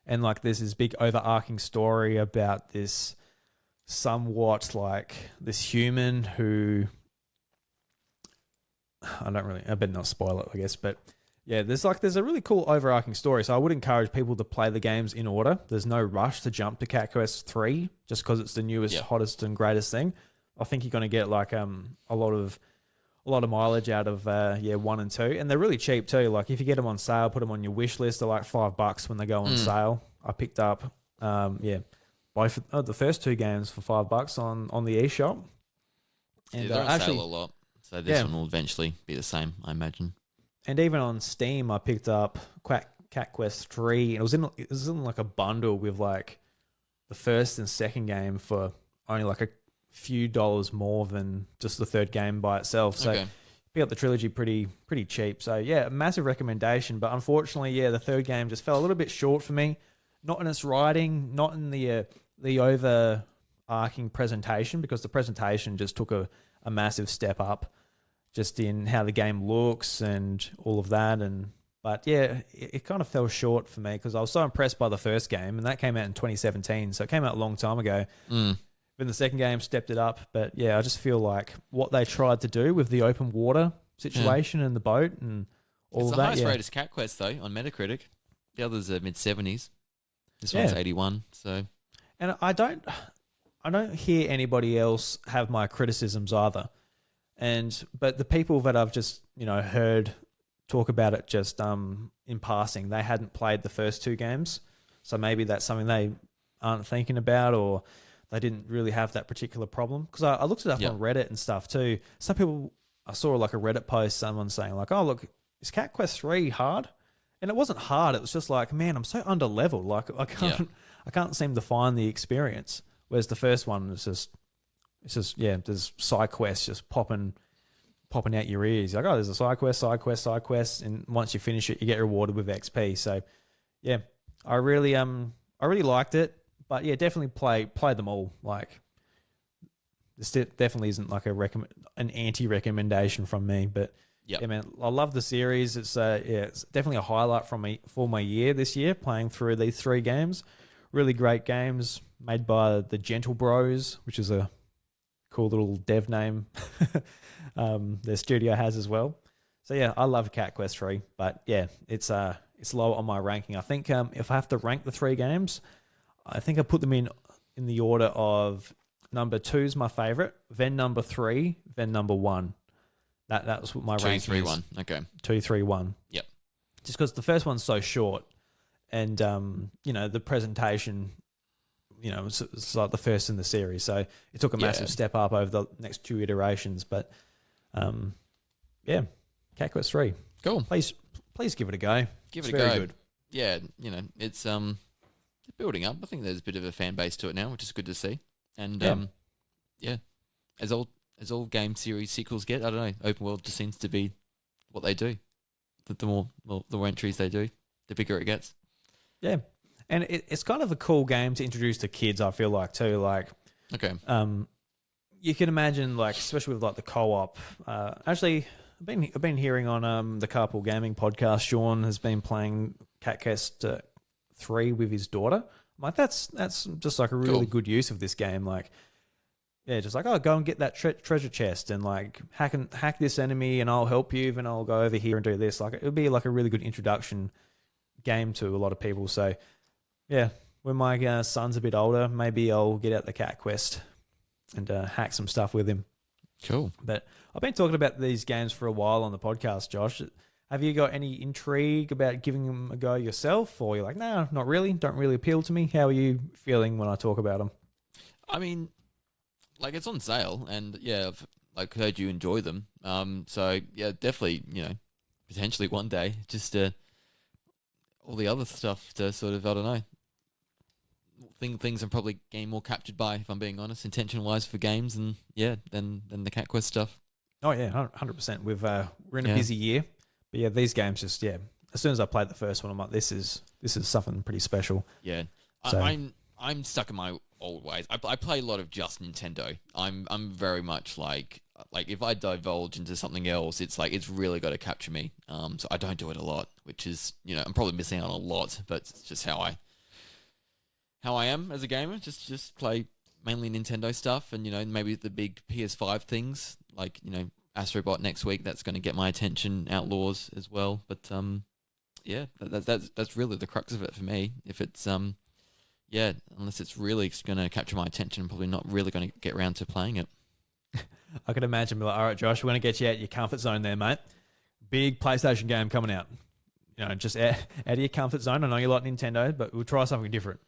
And there's this big overarching story about this somewhat this human who, I better not spoil it, I guess, but yeah, there's a really cool overarching story. So I would encourage people to play the games in order. There's no rush to jump to Cat Quest 3 just because it's the newest, hottest and greatest thing. I think you're going to get a lot of mileage out of 1 and 2, and they're really cheap too. If you get them on sale, put them on your wish list. They're $5 when they go on sale. I picked up both the first two games for $5 on the eShop. And they're on sale a lot, so this one will eventually be the same, I imagine. And even on Steam, I picked up Cat Quest 3. It was in a bundle with the first and second game for only a few dollars more than just the third game by itself. So pick up the trilogy pretty cheap. So yeah, massive recommendation. But unfortunately, the third game just fell a little bit short for me. Not in its writing, not in the overarching presentation, because the presentation just took a massive step up just in how the game looks and all of that. But yeah, it kind of fell short for me because I was so impressed by the first game, and that came out in 2017. So it came out a long time ago. Then the second game stepped it up. But yeah, I just feel like what they tried to do with the open water situation and the boat and all of that. It's the highest rated Cat Quest, though, on Metacritic. The others are mid-70s. This one's 81. So, and I don't hear anybody else have my criticisms either. But the people that I've just heard talk about it just in passing, they hadn't played the first two games, so maybe that's something they aren't thinking about, or they didn't really have that particular problem. Because I looked it up on Reddit and stuff too. Some people, I saw a Reddit post, someone saying "Oh look, is Cat Quest 3 hard?" And it wasn't hard. It was just man, I'm so under leveled. I can't seem to find the experience. Whereas the first one is just there's side quests just popping out your ears. There's a side quest, and once you finish it, you get rewarded with XP. So, yeah, I really liked it. But yeah, definitely play them all. This definitely isn't an anti-recommendation from me. But yeah, man, I love the series. It's definitely a highlight for my year this year, playing through these three games. Really great games made by the Gentle Bros, which is a cool little dev name their studio has as well. So yeah, I love Cat Quest 3, but yeah, it's low on my ranking. I think if I have to rank the three games, I think I put them in the order of number 2 is my favorite, then number 3, then number 1. That was what my ranking is. 2, 3, 1. Okay. 2, 3, 1. Yep. Just because the first one's so short, and the presentation, it's like the first in the series, so it took a massive step up over the next 2 iterations. But Cat Quest 3, Cool. Please give it a go. Give It's it a very go. good. Yeah, it's building up. I think there's a bit of a fan base to it now, which is good to see. And as all game series sequels get, I don't know, open world just seems to be what they do. The more entries they do, the bigger it gets. Yeah, and it's kind of a cool game to introduce to kids, I feel like, too. Like, Okay. you can imagine, like, especially with like the co-op. Actually, I've been hearing on the Carpool Gaming podcast, Sean has been playing Cat Quest 3 with his daughter. I'm like, that's just like a really good use of this game. Like, yeah, just like, oh, go and get that treasure chest and like hack this enemy and I'll help you and I'll go over here and do this. Like, it would be like a really good introduction game to a lot of people. So yeah, when my son's a bit older, maybe I'll get out the Cat Quest and hack some stuff with him. Cool. But I've been talking about these games for a while on the podcast, Josh. Have you got any intrigue about giving them a go yourself, or you're like, no, not really, don't really appeal to me? How are you feeling when I talk about them? I mean, like, it's on sale, and yeah, I've like heard you enjoy them. So yeah, definitely, potentially one day, just all the other stuff to sort of, I don't know, things I'm probably getting more captured by, if I'm being honest, intention wise for games, and than the Cat Quest stuff. Oh yeah, 100%. We're in a busy year, but yeah, these games just as soon as I played the first one, I'm like, this is something pretty special. Yeah, So, I'm stuck in my old ways. I play a lot of just Nintendo. I'm very much like if I divulge into something else, it's like it's really got to capture me. So I don't do it a lot, which is I'm probably missing out on a lot, but it's just how I am as a gamer. Just play mainly Nintendo stuff, and maybe the big PS5 things like Astrobot next week. That's going to get my attention. Outlaws as well, but that's really the crux of it for me. If it's unless it's really going to capture my attention, I'm probably not really going to get around to playing it. I can imagine, be like, all right, Josh, we're going to get you out of your comfort zone there, mate. Big PlayStation game coming out. Just out of your comfort zone. I know you like Nintendo, but we'll try something different.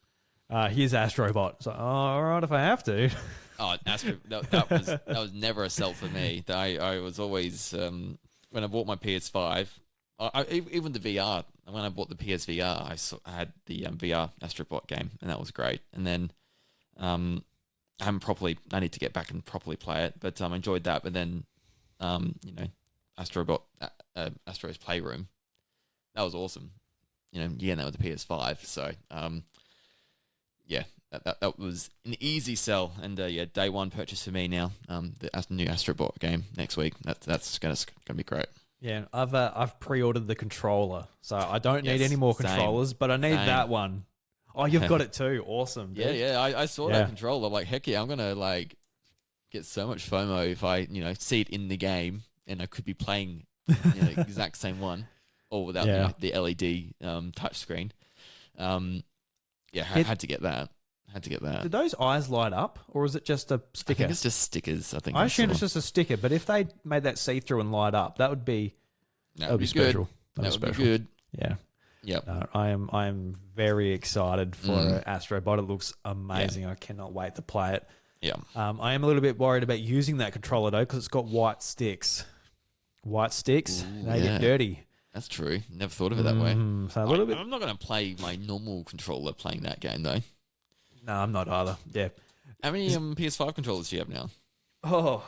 Here's Astrobot. So, all right, if I have to. Oh, that was never a sell for me. I was always when I bought my PS5, even the VR. When I bought the PSVR, I had the VR Astrobot game, and that was great. And then I need to get back and properly play it, but I enjoyed that. But then Astrobot, Astro's Playroom, that was awesome. That with the PS5. So that was an easy sell, and day one purchase for me now. The new Astrobot game next week. That's gonna be great. Yeah, I've pre-ordered the controller, so I don't need any more controllers, but I need that one. Oh, you've got it too. Awesome. Dude. Yeah. I saw that controller. I'm like, heck yeah, I'm gonna like get so much FOMO if I see it in the game, and I could be playing exact same one, or without the LED touchscreen. Had to get that. Did those eyes light up, or is it just a sticker? I think it's just stickers. I assume it's just a sticker, but if they made that see-through and light up, that would be special. That would be good. Yeah. Yep. I am very excited for Astrobot. It looks amazing. Yeah. I cannot wait to play it. Yeah. I am a little bit worried about using that controller though, because it's got white sticks. They get dirty. That's true. Never thought of it that way. So a little bit. I'm not going to play my normal controller playing that game though. No, I'm not either. Yeah. How many PS5 controllers do you have now? Oh.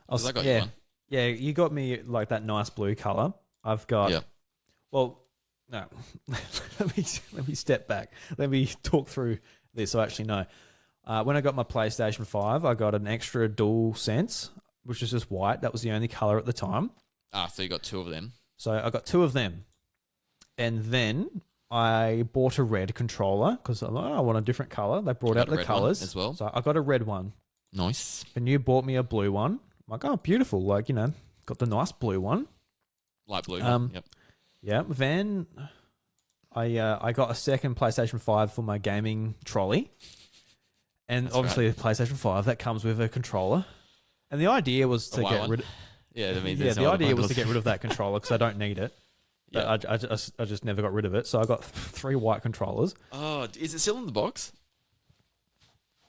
I got you one. Yeah, you got me like that nice blue color. I've got. Yeah. Well, no. let me step back. Let me talk through this. I actually know. When I got my PlayStation 5, I got an extra DualSense, which is just white. That was the only color at the time. So you got two of them. So I got two of them. And then I bought a red controller because I want a different color. They brought out the colors as well. So I got a red one. Nice. And you bought me a blue one. I'm like, oh, beautiful. Like, got the nice blue one. Light blue. Yep. Yeah. Then I got a second PlayStation 5 for my gaming trolley. And that's obviously the PlayStation 5, that comes with a controller. And the idea was to get rid of... Yeah, that means the idea was to get rid of that controller because I don't need it. But I just never got rid of it. So I got 3 white controllers. Oh, is it still in the box?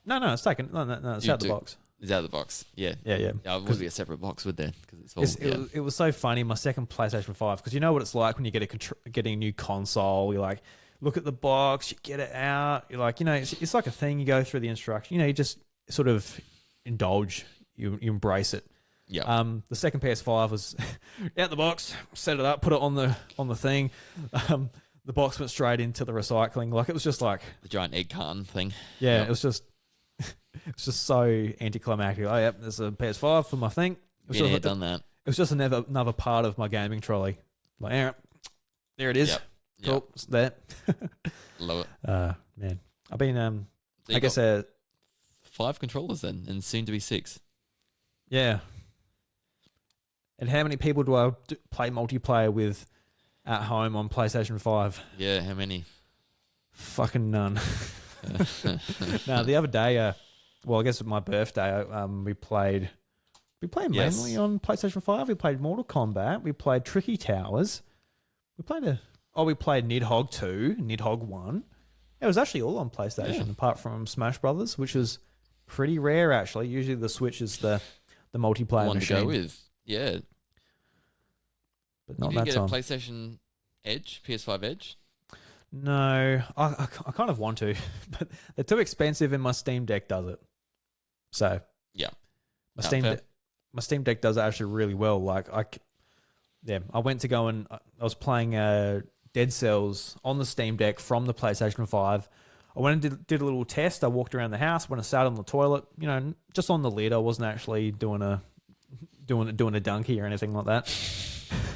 No, it's taken. No, it's out the box. It's out of the box. Yeah. Yeah. It would be a separate box, would there? Because it was so funny. My second PlayStation 5, because you know what it's like when you getting a new console. You're like, look at the box, you get it out. You're like, it's like a thing. You go through the instruction. You just sort of indulge. You embrace it. Yeah. The second PS5 was out the box, set it up, put it on the thing. The box went straight into the recycling. Like, it was just like the giant egg carton thing. Yeah, It was just so anticlimactic. Oh, yep, there's a PS5 for my thing. Done that. It was just another part of my gaming trolley. Like, there it is. Yep. Cool, it's there. Love it. Man, I've been So I guess 5 controllers then, and soon to be 6. Yeah. And how many people do I play multiplayer with at home on PlayStation 5? Yeah, how many? Fucking none. No, the other day, I guess my birthday, we played mainly on PlayStation 5. We played Mortal Kombat. We played Tricky Towers. We played Nidhogg 2, Nidhogg 1. It was actually all on PlayStation, apart from Smash Brothers, which is pretty rare, actually. Usually the Switch is the multiplayer one machine. to go with. Yeah. But not you that get time. a PlayStation Edge, PS5 Edge? No, I kind of want to, but they're too expensive and my Steam Deck does it. So, yeah. My Steam Deck does it actually really well. Like, I went to go and I was playing Dead Cells on the Steam Deck from the PlayStation 5. I went and did a little test. I walked around the house, went and sat on the toilet, just on the lid. I wasn't actually doing a donkey or anything like that.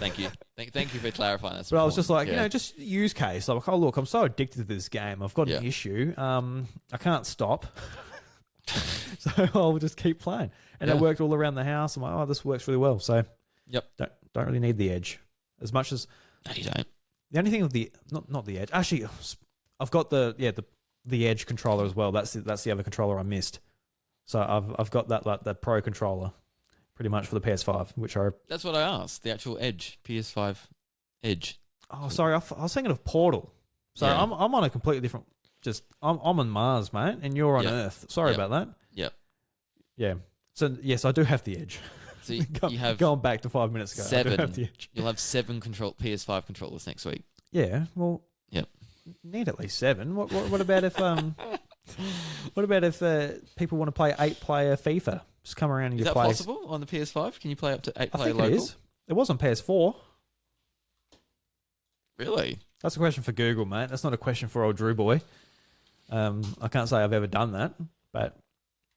Thank you. Thank you for clarifying that. But I was just like, just use case. I'm like, oh, look, I'm so addicted to this game. I've got an Yeah. issue. I can't stop. So I'll just keep playing. And it worked all around the house. I'm like, oh, this works really well. So Yep. don't really need the Edge as much as No, you don't. the only thing with the not the Edge. Actually, I've got the Edge controller as well. That's the other controller I missed. So I've got that Pro controller pretty much for the PS5, which are... That's what I asked. The actual Edge, PS5 Edge. Oh, sorry, I was thinking of Portal. So Yeah. I'm on a completely different... I'm on Mars, mate, and you're on Earth. Sorry about that. Yep. Yeah. So, yes, I do have the Edge. So you have going back to 5 minutes ago. I do have the Edge. You'll have 7 PS5 controllers next week. Yeah, well... Yep. Need at least 7. What about if... what about if people want to play 8-player FIFA? Just come around and Is you that play... possible on the PS5? Can you play up to 8 I player think local? it is. It was on PS4. Really? That's a question for Google, mate. That's not a question for old Drew boy. I can't say I've ever done that, but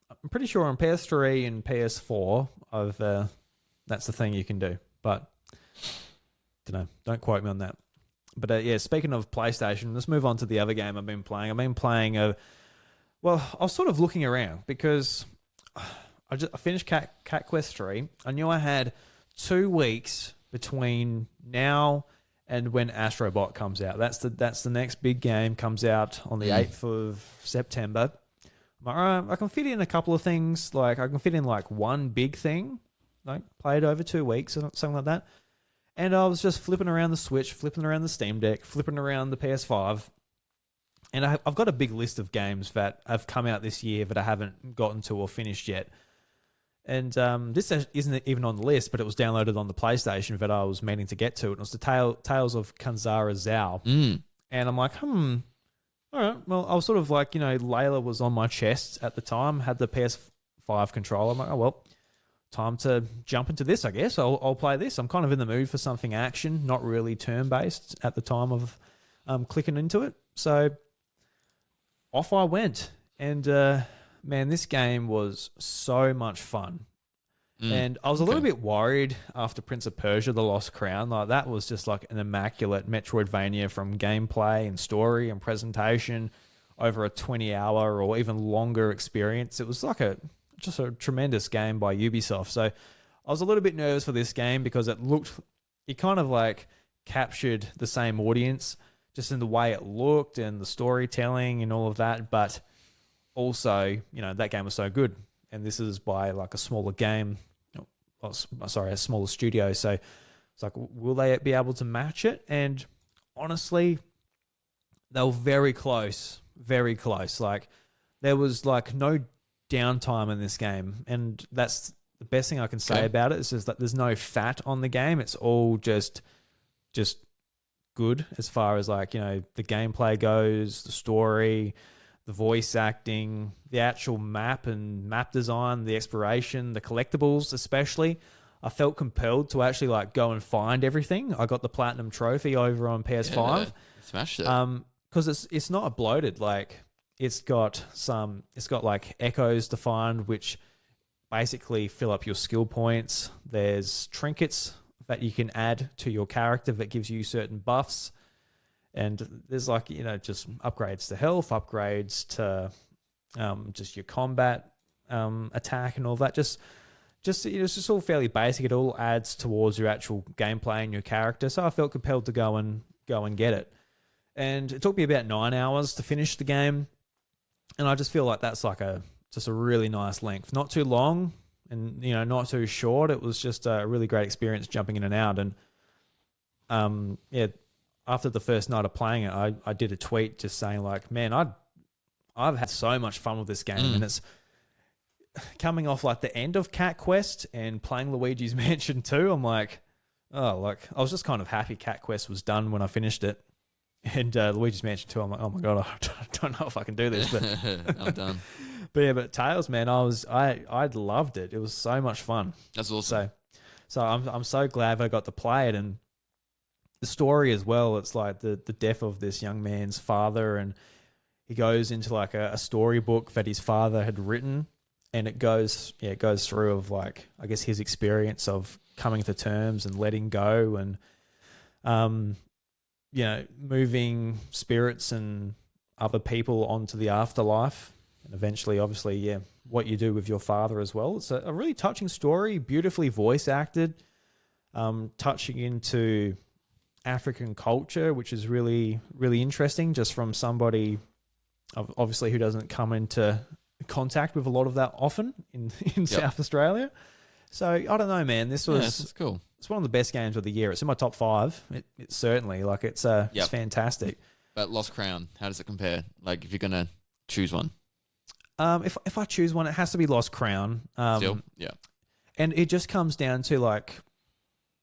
I'm pretty sure on PS3 and PS4, that's the thing you can do. But don't quote me on that. But speaking of PlayStation, let's move on to the other game I've been playing. I've been playing I was sort of looking around because I finished Cat Quest 3. I knew I had 2 weeks between now and when Astrobot comes out. That's the next big game, comes out on the 8th of September. I'm like, all right, I can fit in a couple of things. Like, I can fit in like one big thing, like play it over 2 weeks or something like that. And I was just flipping around the Switch, flipping around the Steam Deck, flipping around the PS5. And I've got a big list of games that have come out this year that I haven't gotten to or finished yet. And this isn't even on the list, but it was downloaded on the PlayStation that I was meaning to get to. It was the Tales of Kanzara Zao. And I'm like, all right. Well, I was sort of like, Layla was on my chest at the time, had the PS5 controller. I'm like, oh, well, time to jump into this, I guess. I'll play this. I'm kind of in the mood for something action, not really turn-based at the time of clicking into it. So off I went. And, man, this game was so much fun. And I was a little bit worried after Prince of Persia, The Lost Crown. Like, that was just like an immaculate Metroidvania from gameplay and story and presentation over a 20-hour or even longer experience. It was like just a tremendous game by Ubisoft. So I was a little bit nervous for this game because it kind of like captured the same audience just in the way it looked and the storytelling and all of that. But also, that game was so good. And this is by like a smaller game. A smaller studio. So It's like, will they be able to match it? And honestly, they were very close, very close. Like there was like no downtime in this game, and that's the best thing I can say about it. Is just that there's no fat on the game. It's all just good as far as like, the gameplay goes, the story, the voice acting, the actual map and map design, the exploration, the collectibles especially. I felt compelled to actually like go and find everything. I got the platinum trophy over on PS5. Yeah, smashed it. Because it's not bloated. Like it's got like echoes to find, which basically fill up your skill points. There's trinkets that you can add to your character that gives you certain buffs. And there's like, just upgrades to health, upgrades to just your combat attack and all that. Just it's just all fairly basic. It all adds towards your actual gameplay and your character. So I felt compelled to go and get it. And it took me about 9 hours to finish the game. And I just feel like that's like just a really nice length. Not too long and, not too short. It was just a really great experience jumping in and out. And after the first night of playing it, I did a tweet just saying like, man, I've had so much fun with this game. And it's coming off like the end of Cat Quest and playing Luigi's Mansion 2. I'm like, I was just kind of happy Cat Quest was done when I finished it. And Luigi's Mansion 2, I'm like, oh my God, I don't know if I can do this. But I'm done. But Tales, man, I loved it. It was so much fun. That's awesome. So I'm so glad I got to play it. And the story as well, it's like the death of this young man's father, and he goes into like a storybook that his father had written, and it goes through of like, I guess, his experience of coming to terms and letting go and moving spirits and other people onto the afterlife, and eventually obviously what you do with your father as well. It's a really touching story, beautifully voice acted, touching into African culture, which is really, really interesting, just from somebody obviously who doesn't come into contact with a lot of that often in South Australia. So I don't know, man. This was cool. It's one of the best games of the year. It's in my top 5. It's certainly like it's fantastic. But Lost Crown, how does it compare? Like if you're gonna choose one, if I choose one, it has to be Lost Crown. Still, yeah. And it just comes down to like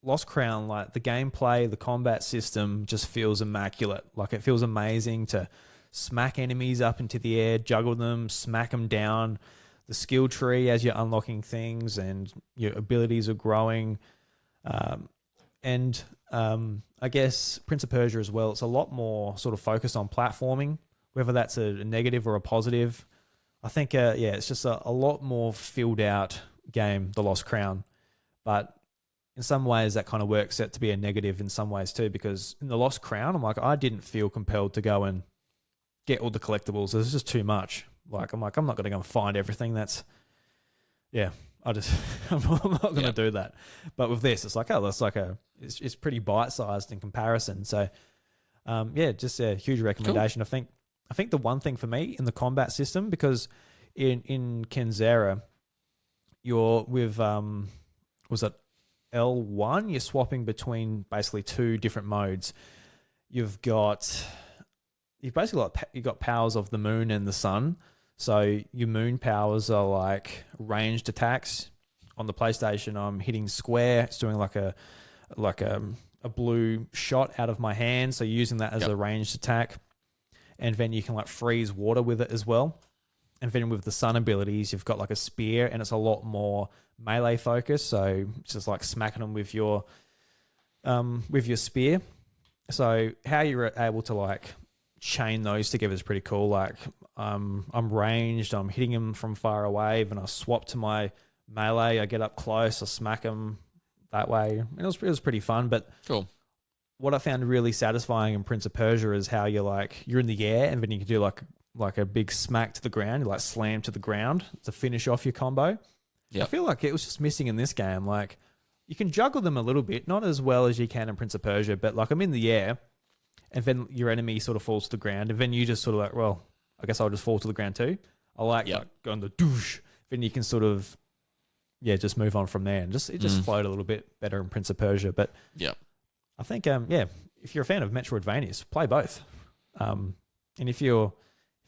Lost Crown, like the gameplay, the combat system just feels immaculate. Like it feels amazing to smack enemies up into the air, juggle them, smack them down. The skill tree as you're unlocking things and your abilities are growing. I guess Prince of Persia as well. It's a lot more sort of focused on platforming, whether that's a negative or a positive. I think, it's just a lot more filled out game, The Lost Crown. But in some ways that kind of works out to be a negative in some ways too, because in The Lost Crown, I didn't feel compelled to go and get all the collectibles. There's just too much. I'm not going to go and find everything. I'm not going to do that. But with this, it's like, it's pretty bite-sized in comparison. So, just a huge recommendation. Cool. I think the one thing for me in the combat system, because in Kenzera, you're with, was it L1? You're swapping between basically 2 different modes. You've got powers of the moon and the sun. So your moon powers are like ranged attacks. On the PlayStation, I'm hitting square. It's doing like a blue shot out of my hand. So using that as a ranged attack. And then you can like freeze water with it as well. And then with the sun abilities, you've got like a spear, and it's a lot more melee focused. So it's just like smacking them with your spear. So how you're able to like chain those together is pretty cool. Like I'm ranged, I'm hitting him from far away, then I swap to my melee, I get up close, I smack him that way. And it was pretty fun. But cool. What I found really satisfying in Prince of Persia is how you're in the air, and then you can do like a big smack to the ground, you like slam to the ground to finish off your combo. Yep. I feel like it was just missing in this game. Like you can juggle them a little bit, not as well as you can in Prince of Persia, but like I'm in the air, and then your enemy sort of falls to the ground, and then you just sort of like, well, I guess I'll just fall to the ground too. I like going the douche. Then you can sort of yeah, just move on from there, and it just flowed a little bit better in Prince of Persia. But Yeah. I think yeah, if you're a fan of Metroidvanias, play both. And if you've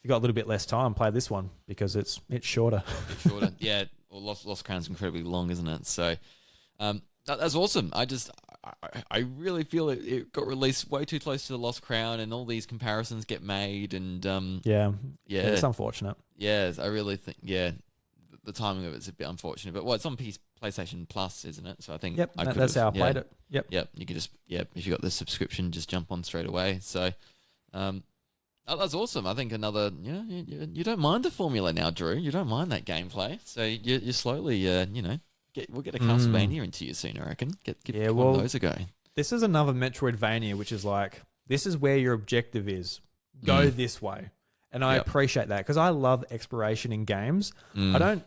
got a little bit less time, play this one because it's shorter. It's shorter. Yeah. Well, Lost Crown's incredibly long, isn't it? So that's awesome. I really feel it got released way too close to the Lost Crown, and all these comparisons get made, and yeah, it's unfortunate. Yeah, I really think the timing of it's a bit unfortunate. But it's on PlayStation Plus, isn't it? So I think that's how I played it. Yep. You could just if you got the subscription, just jump on straight away. So that's awesome. I think another you don't mind the formula now, Drew. You don't mind that gameplay. So you slowly we'll get a Castlevania into you soon, I reckon. Give one of those a go. This is another Metroidvania, which is like, this is where your objective is. Go this way. And I appreciate that because I love exploration in games. I don't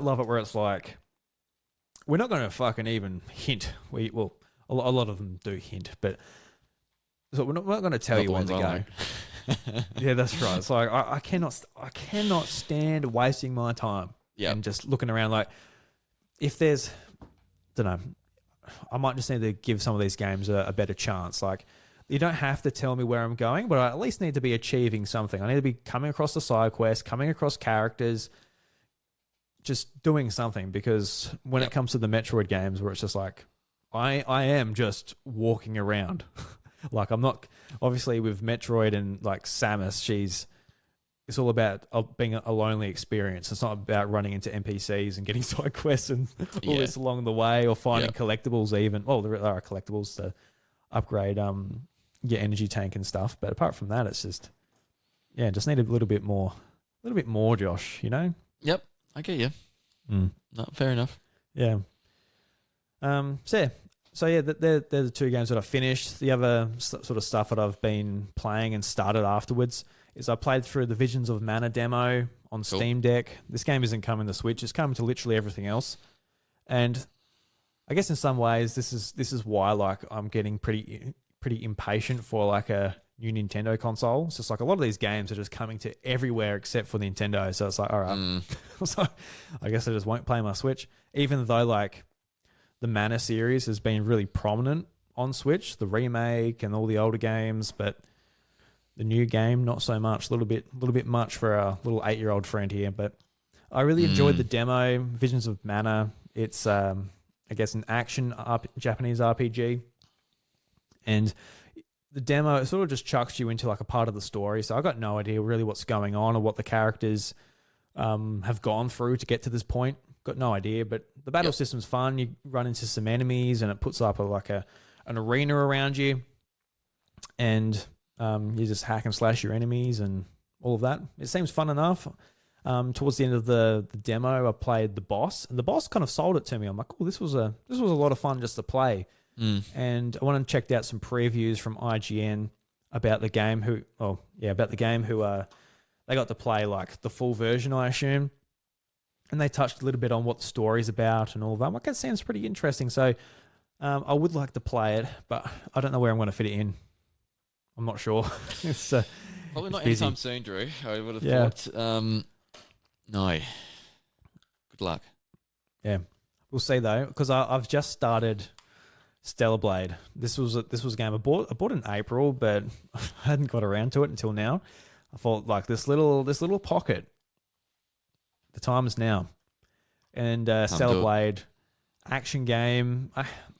love it where it's like, we're not going to fucking even hint. A lot of them do hint, but so we're not going to tell you where to go. Yeah, that's right. It's like, I cannot stand wasting my time. Yeah. And just looking around, like, if there's, don't know, I might just need to give some of these games a better chance. Like, you don't have to tell me where I'm going, but I at least need to be achieving something. I need to be coming across the side quest, coming across characters, just doing something. Because when it comes to the Metroid games, where it's just like, I am just walking around. Like, I'm not, obviously with Metroid and like Samus, it's all about being a lonely experience. It's not about running into NPCs and getting side quests and all this along the way, or finding collectibles even. Well, there are collectibles to upgrade your energy tank and stuff. But apart from that, it's just, just need a little bit more, Josh, you know? Yep, I get you. No, fair enough. Yeah. So they're the two games that I finished. The other sort of stuff that I've been playing and started afterwards is I played through the Visions of Mana demo on Steam Deck. This game isn't coming to Switch. It's coming to literally everything else. And I guess in some ways this is why like I'm getting pretty impatient for like a new Nintendo console. It's just like a lot of these games are just coming to everywhere except for Nintendo. So it's like, all right. So I guess I just won't play my Switch. Even though like the Mana series has been really prominent on Switch, the remake and all the older games, but the new game, not so much. A little bit much for our little 8-year-old friend here, but I really enjoyed the demo, Visions of Mana. It's, I guess, an action Japanese RPG, and the demo, it sort of just chucks you into like a part of the story. So I got no idea really what's going on or what the characters have gone through to get to this point. Got no idea, but the battle system's fun. You run into some enemies, and it puts up an arena around you, and you just hack and slash your enemies and all of that. It seems fun enough. Towards the end of the demo, I played the boss, and the boss kind of sold it to me. I'm like, oh, this was a lot of fun just to play. And I went and checked out some previews from IGN about the game. They got to play like the full version, I assume. And they touched a little bit on what the story's about and all that. I'm like, that sounds pretty interesting. So I would like to play it, but I don't know where I'm going to fit it in. I'm not sure. It's probably not busy. anytime soon, Drew. I would have thought. No. Good luck. Yeah, we'll see though, because I've just started Stellar Blade. This was a game I bought in April, but I hadn't got around to it until now. I thought like this little pocket. The time is now, and Stellar Blade, action game.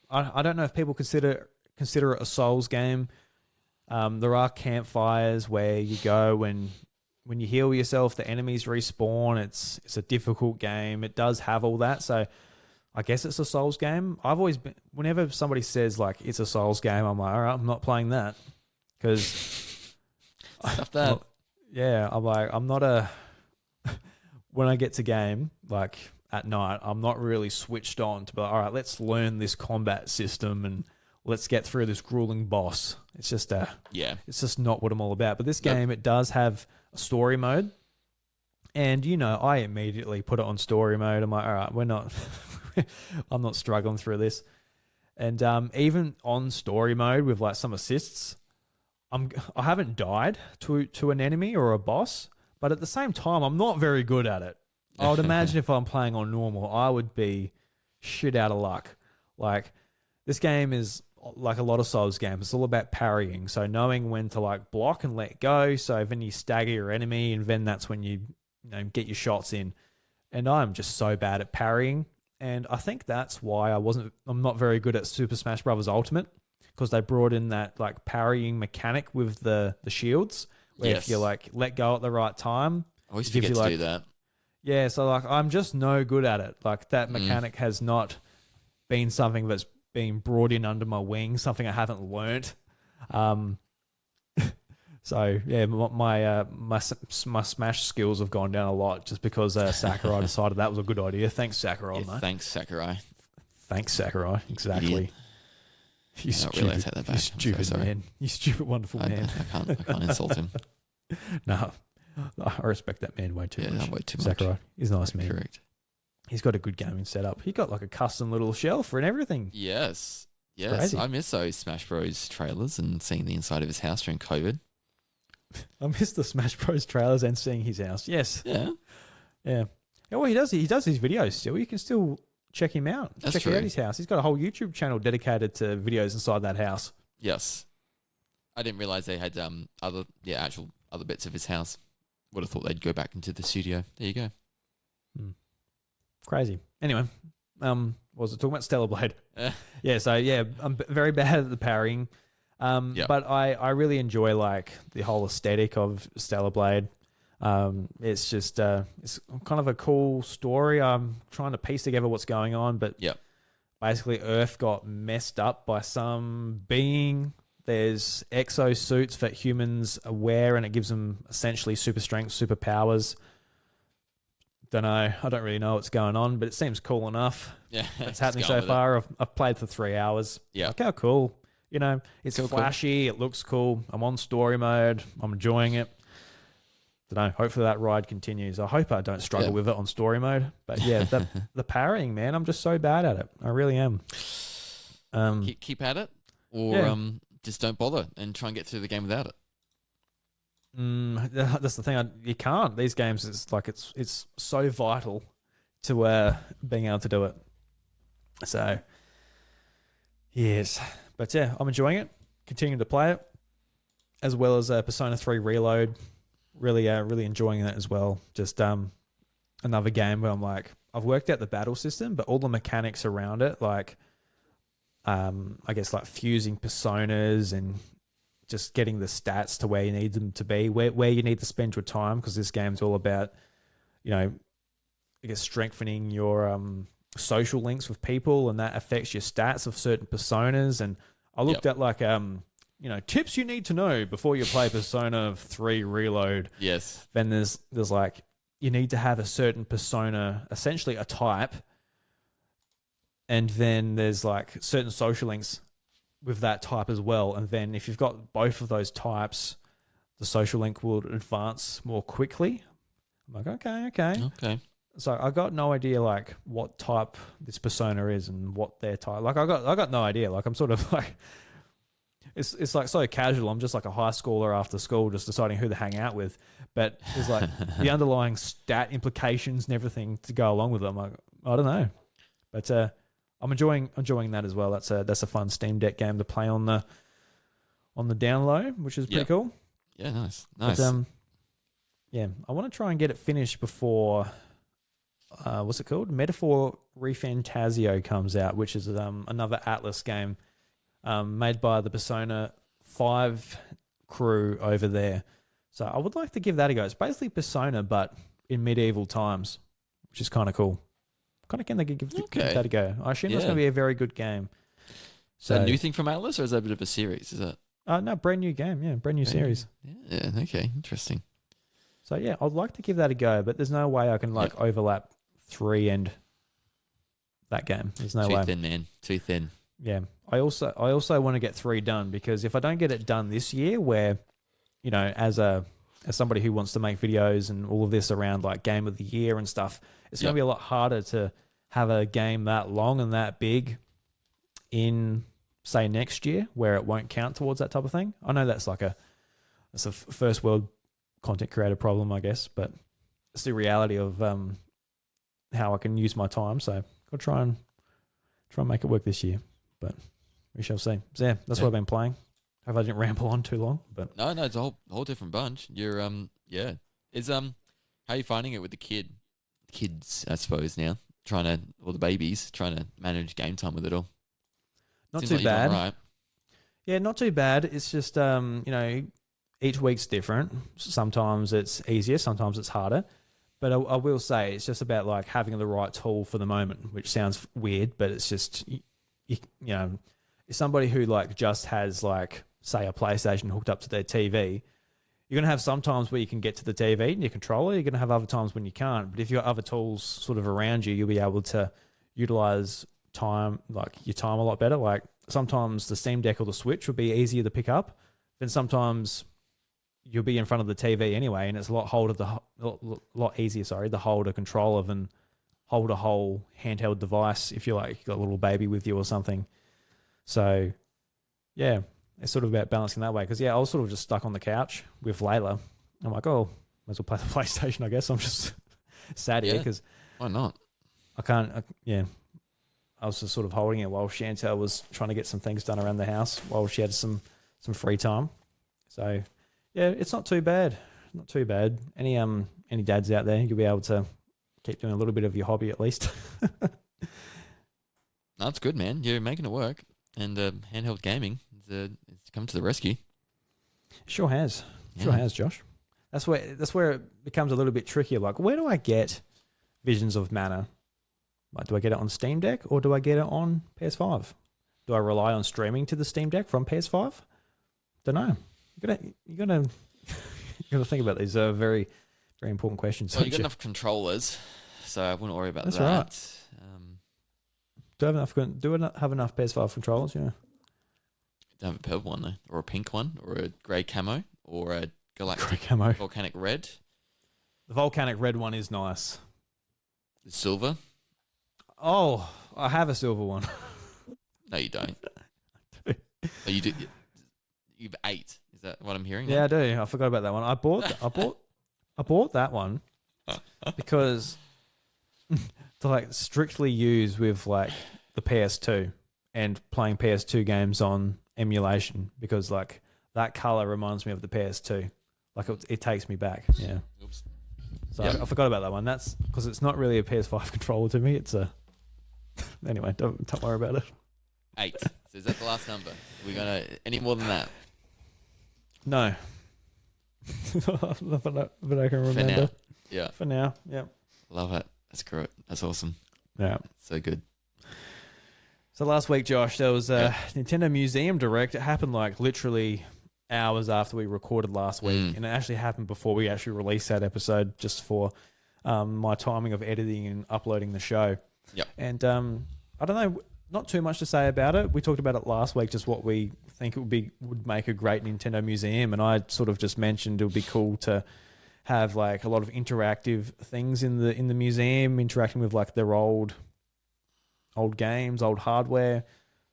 I don't know if people consider it a Souls game. There are campfires where you go when you heal yourself, the enemies respawn. It's a difficult game. It does have all that, so I guess it's a Souls game. I've always been, whenever somebody says like it's a Souls game, I'm like, all right, I'm not playing that because stuff that. I'm like, I'm not a. When I get to game, like at night, I'm not really switched on to be like, all right, let's learn this combat system and let's get through this grueling boss. It's just it's just not what I'm all about. But this game, it does have a story mode. And, I immediately put it on story mode. I'm like, all right, I'm not struggling through this. And even on story mode with like some assists, I haven't died to an enemy or a boss. But at the same time, I'm not very good at it. I would imagine if I'm playing on normal, I would be shit out of luck. Like, this game is like a lot of Souls games. It's all about parrying. So knowing when to like block and let go. So then you stagger your enemy, and then that's when you get your shots in. And I'm just so bad at parrying. And I think that's why I'm not very good at Super Smash Bros. Ultimate, because they brought in that like parrying mechanic with the shields, where if you like let go at the right time, I always forget to do that. Yeah, so like I'm just no good at it. Like that mechanic has not been something that's been brought in under my wing, something I haven't learnt. So yeah, my Smash skills have gone down a lot just because Sakurai decided that was a good idea. Thanks, Sakurai, Yeah, mate. thanks, Sakurai. Thanks, Sakurai. Exactly. Idiot. You Really, I take that back. You stupid man. You stupid wonderful man. I can't insult him. No, I respect that man way too much. Way too much. Sakurai, he's a nice man. Correct. He's got a good gaming setup. He got like a custom little shelf and everything. Yes. Crazy. I miss those Smash Bros. Trailers and seeing the inside of his house during COVID. I miss the Smash Bros. Trailers and seeing his house. Yes. Yeah. Yeah. Yeah, well, he does his videos still. You can still check him out. That's check true. out his house. He's got a whole YouTube channel dedicated to videos inside that house. Yes. I didn't realize they had actual other bits of his house. Would have thought they'd go back into the studio. There you go. Crazy. Anyway, what was it talking about? Stellar Blade. Yeah. So I'm very bad at the parrying. But I really enjoy like the whole aesthetic of Stellar Blade. It's just it's kind of a cool story. I'm trying to piece together what's going on, but basically Earth got messed up by some being. There's exosuits that humans wear, and it gives them essentially super strength, super powers. Don't know. I don't really know what's going on, but it seems cool enough. Yeah. It's happening so far. I've played for 3 hours. Yeah. Like, how cool. It's Cool. flashy. It looks cool. I'm on story mode. I'm enjoying it. Don't know. Hopefully that ride continues. I hope I don't struggle with it on story mode. But yeah, the parrying, man, I'm just so bad at it. I really am. Keep at it, or just don't bother and try and get through the game without it. That's the thing. You can't. These games, it's so vital to being able to do it. So yes, but yeah, I'm enjoying it. Continuing to play it, as well as Persona 3 Reload. Really enjoying that as well. Just another game where I'm like, I've worked out the battle system, but all the mechanics around it, like I guess like fusing personas and just getting the stats to where you need them to be, where you need to spend your time, because this game's all about, I guess strengthening your social links with people, and that affects your stats of certain personas. And I looked at like tips you need to know before you play Persona 3 Reload. Yes. Then there's like, you need to have a certain persona, essentially a type, and then there's like certain social links with that type as well. And then if you've got both of those types, the social link will advance more quickly. I'm like, okay. So I got no idea like what type this persona is and what their type. Like I got no idea. Like I'm sort of like, it's like so casual. I'm just like a high schooler after school, just deciding who to hang out with. But there's like the underlying stat implications and everything to go along with it. I'm like, I don't know, but I'm enjoying that as well. That's a fun Steam Deck game to play on the down low, which is pretty cool. Yeah, nice. But, I want to try and get it finished before what's it called? Metaphor Refantasio comes out, which is another Atlas game made by the Persona 5 crew over there. So I would like to give that a go. It's basically Persona, but in medieval times, which is kind of cool. Kind of can they give that a go? I assume that's going to be a very good game. So, is that a new thing from Atlas, or is that a bit of a series? Is that? No, brand new game. Yeah, brand new series. Yeah. Okay. Interesting. So yeah, I'd like to give that a go, but there's no way I can overlap 3 and that game. There's no way. Too thin, man. Too thin. Yeah. I also want to get 3 done, because if I don't get it done this year, where as somebody who wants to make videos and all of this around like game of the year and stuff, it's going to be a lot harder to have a game that long and that big in, say, next year, where it won't count towards that type of thing. I know that's a first world content creator problem, I guess, but it's the reality of how I can use my time. So I'll try and make it work this year. But we shall see. So yeah, that's what I've been playing. Hope I didn't ramble on too long. But No, it's a whole different bunch. You're yeah. How are you finding it with the kids, I suppose, now? Or the babies, trying to manage game time with it all. not Seems too like you're doing bad. right. Yeah, not too bad. It's just each week's different. Sometimes it's easier, sometimes it's harder. But I will say it's just about like having the right tool for the moment, which sounds weird, but it's just you know, if somebody who like just has like say a PlayStation hooked up to their TV, you're gonna have some times where you can get to the TV and your controller. You're gonna have other times when you can't. But if you've got other tools sort of around you, you'll be able to utilize your time a lot better. Like sometimes the Steam Deck or the Switch will be easier to pick up, then sometimes you'll be in front of the TV anyway, and it's a lot easier. To hold a controller than hold a whole handheld device if you've got a little baby with you or something. So yeah, it's sort of about balancing that way. Because I was sort of just stuck on the couch with Layla. I'm like, oh, might as well play the PlayStation, I guess. I'm just sad here because why not? I can't. I was just sort of holding it while Chantel was trying to get some things done around the house while she had some free time. So yeah, it's not too bad. Not too bad. Any dads out there, you'll be able to keep doing a little bit of your hobby at least. That's good, man. You're making it work, and handheld gaming it's come to the rescue. Sure has, Josh. That's where it becomes a little bit trickier. Like, where do I get Visions of Mana? Like, do I get it on Steam Deck or do I get it on PS5? Do I rely on streaming to the Steam Deck from PS5? Don't know. You gotta think about these. Very, very important questions. Well, you got enough controllers, so I wouldn't worry about That's that. Right. Do I have enough PS5 controllers? Yeah. Don't have a purple one though, or a pink one, or a grey camo, or a galactic Grey camo. volcanic red. The volcanic red one is nice. The silver. Oh, I have a silver one. No, you don't. Oh, you do. You've 8. Is that what I'm hearing? Yeah, I do. I forgot about that one. I bought that one because to strictly use with the PS2 and playing PS2 games on emulation because that color reminds me of the PS2. It takes me back. Yeah. Oops. So I forgot about that one. That's because it's not really a PS5 controller to me. It's a anyway. Don't worry about it. 8. So is that the last number? Are we gonna any more than that? No. but I can remember. For now. Yeah. For now. Yeah. Love it. That's great. That's awesome. Yeah. So good. So last week, Josh, there was a Nintendo Museum Direct. It happened literally hours after we recorded last week, and it actually happened before we actually released that episode, just for my timing of editing and uploading the show. Yep. And I don't know, not too much to say about it. We talked about it last week, just what we think would make a great Nintendo museum, and I sort of just mentioned it would be cool to have a lot of interactive things in the museum, interacting with their old games, old hardware,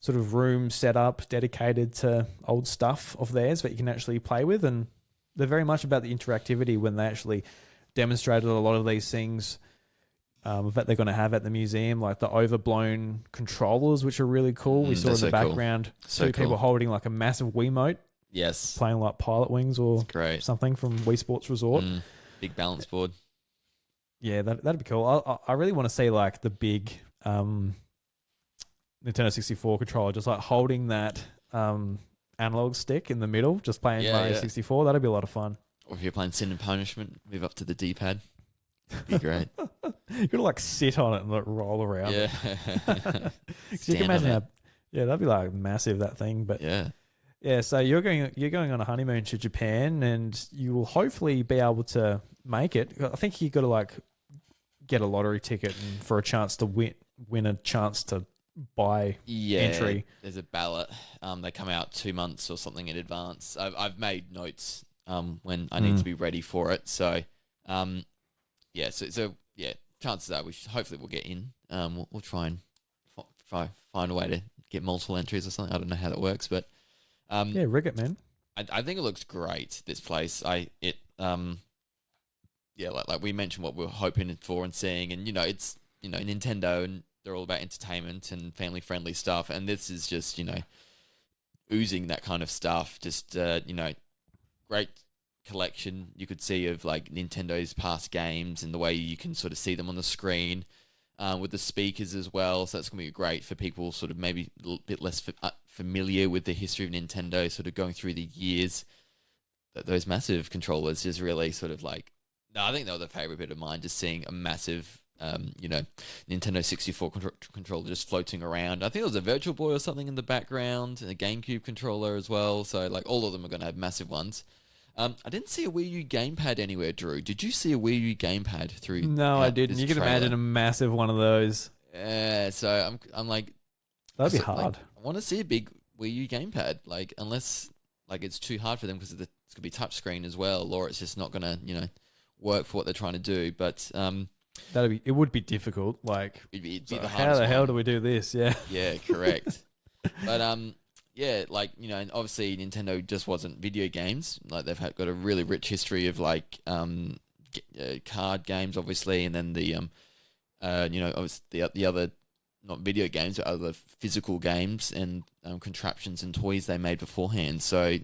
sort of rooms set up dedicated to old stuff of theirs that you can actually play with. And they're very much about the interactivity when they actually demonstrated a lot of these things that they're going to have at the museum, like the overblown controllers, which are really cool. We saw in the background two people holding a massive Wiimote. Yes. Playing Pilot Wings or something from Wii Sports Resort. Big balance board. Yeah, that'd be cool. I really want to see the big Nintendo 64 controller, just holding that analog stick in the middle, just playing Mario 64. That'd be a lot of fun. Or if you're playing Sin and Punishment, move up to the D-pad. That'd be great. You gotta sit on it and roll around. Yeah. So you can imagine how, that'd be massive, that thing. But yeah. So you're going on a honeymoon to Japan, and you will hopefully be able to make it. I think you got to get a lottery ticket and for a chance to win a chance to buy entry. There's a ballot. They come out 2 months or something in advance. I've made notes when I need to be ready for it. So so chances are hopefully we'll get in. We'll try and find a way to get multiple entries or something. I don't know how that works, but rig it, man. I think it looks great, this place. Like we mentioned what we were hoping for and seeing, and it's Nintendo, and they're all about entertainment and family friendly stuff, and this is just oozing that kind of stuff. Just great collection you could see of like Nintendo's past games and the way you can sort of see them on the screen. With the speakers as well, so that's going to be great for people sort of maybe a little bit less familiar with the history of Nintendo, sort of going through the years. Those massive controllers just really sort of like, no, I think they were the favorite bit of mine, just seeing a massive, Nintendo 64 controller just floating around. I think there was a Virtual Boy or something in the background, and a GameCube controller as well, so like all of them are going to have massive ones. I didn't see a Wii U gamepad anywhere, Drew. Did you see a Wii U gamepad through? No, I didn't. You can imagine a massive one of those. Yeah, so I'm like, that'd be hard. Like, I want to see a big Wii U gamepad, like unless like it's too hard for them because it's gonna be touchscreen as well, or it's just not gonna work for what they're trying to do. But it would be difficult. Like it'd be so the hardest. How the hell one. do we do this? Yeah. Yeah, correct. But yeah, like and obviously Nintendo just wasn't video games. Like they've got a really rich history of like card games, obviously, and then the obviously the other not video games, but other physical games and contraptions and toys they made beforehand. So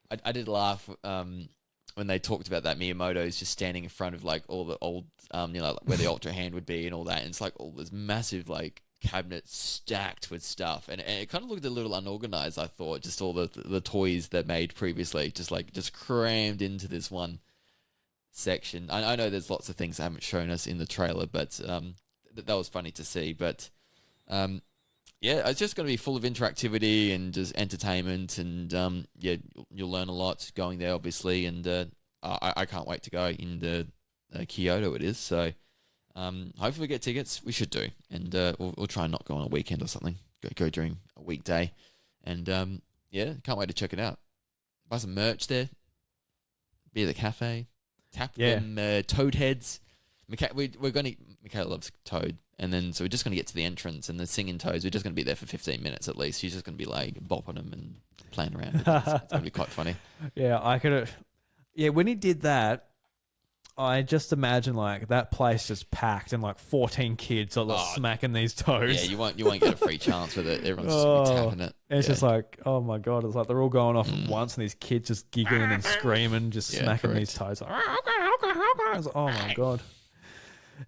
I did laugh when they talked about that Miyamoto's just standing in front of like all the old like where the Ultra Hand would be and all that, and it's like all this massive like cabinet stacked with stuff, and it kind of looked a little unorganized. I thought just all the toys they made previously just crammed into this one section. I know there's lots of things they haven't shown us in the trailer, but that was funny to see. But yeah, it's just going to be full of interactivity and just entertainment, and yeah, you'll learn a lot going there, obviously, and I can't wait to go in the Kyoto. It is so. Hopefully we get tickets. We should do, and we'll try and not go on a weekend or something. Go during a weekday, and yeah, can't wait to check it out. Buy some merch there. Be at the cafe. Tap them Toad heads. Michaela loves Toad, and then so we're just gonna get to the entrance and the singing Toads. We're just gonna be there for 15 minutes at least. She's just gonna be like bopping them and playing around. It's gonna be quite funny. Yeah, I could. Yeah, when he did that. I just imagine like that place just packed and like 14 kids are like smacking these toes. Yeah, you won't get a free chance with it. Everyone's just tapping it. It's just like, oh my god, it's like they're all going off at once, and these kids just giggling and screaming, just smacking these toes. Like, like, oh my god.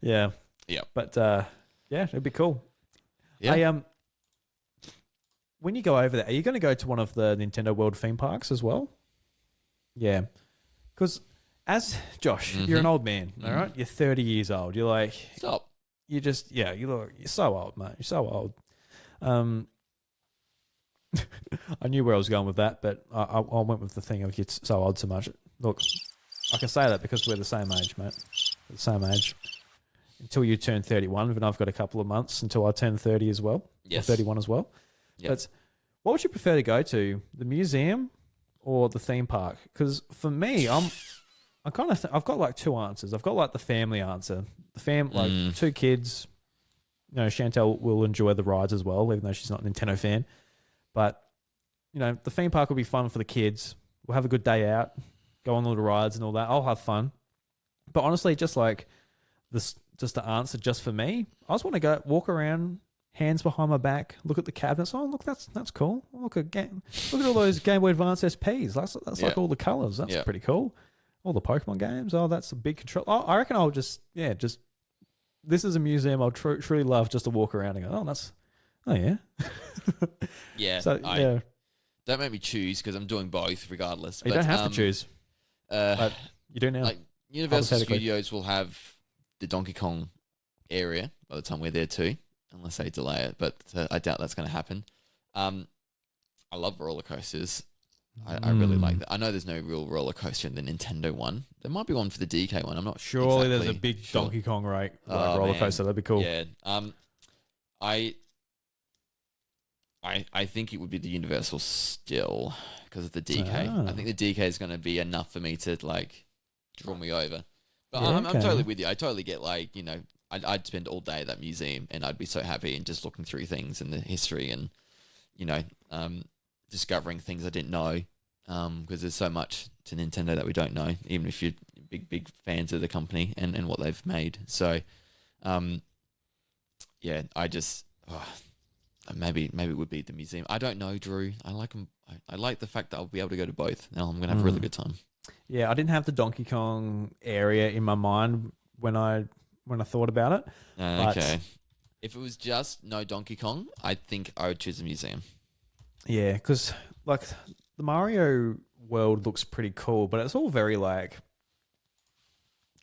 Yeah. Yeah. But yeah, it'd be cool. Yeah. When you go over there, are you going to go to one of the Nintendo World theme parks as well? Yeah, because. As Josh, you're an old man, all right? You're 30 years old. You're like, stop. You just, you're so old, mate. You're so old. I knew where I was going with that, but I went with the thing of you're so old so much. Look, I can say that because we're the same age, mate. We're the same age. Until you turn 31, and I've got a couple of months until I turn 30 as well. Yes. Or 31 as well. Yep. But what would you prefer to go to, the museum or the theme park? Because for me, I've got like two answers. I've got like the family answer. Like two kids. Chantel will enjoy the rides as well, even though she's not a Nintendo fan. But the theme park will be fun for the kids. We'll have a good day out, go on little rides and all that. I'll have fun. But honestly, just like this, just the answer just for me, I just want to go walk around, hands behind my back, look at the cabinets. Oh, look, that's cool. Look at all those Game Boy Advance SPs. That's like all the colors. That's pretty cool. All the Pokemon games. Oh, that's a big control. Oh, I reckon I'll just this is a museum I'll truly love just to walk around and go, yeah. Yeah. So, yeah. Don't make me choose because I'm doing both regardless. You don't have to choose. But you do now. Like Universal Studios will have the Donkey Kong area by the time we're there too, unless they delay it. But I doubt that's going to happen. I love roller coasters. I really like that. I know there's no real roller coaster in the Nintendo one. There might be one for the DK one. I'm not sure. Surely there's a big Donkey Kong roller coaster. That'd be cool. Yeah. I think it would be the Universal still because of the DK. I think the DK is going to be enough for me to like draw me over. But I'm totally with you. I totally get like I'd spend all day at that museum and I'd be so happy and just looking through things and the history and discovering things I didn't know because there's so much to Nintendo that we don't know, even if you're big fans of the company and what they've made. So yeah, I just maybe it would be the museum. I don't know, Drew. I like them. I like the fact that I'll be able to go to both. Now I'm gonna have a really good time. Yeah, I didn't have the Donkey Kong area in my mind when I thought about it. Okay. If it was just no Donkey Kong, I think I would choose the museum. Yeah, because like the Mario world looks pretty cool, but it's all very like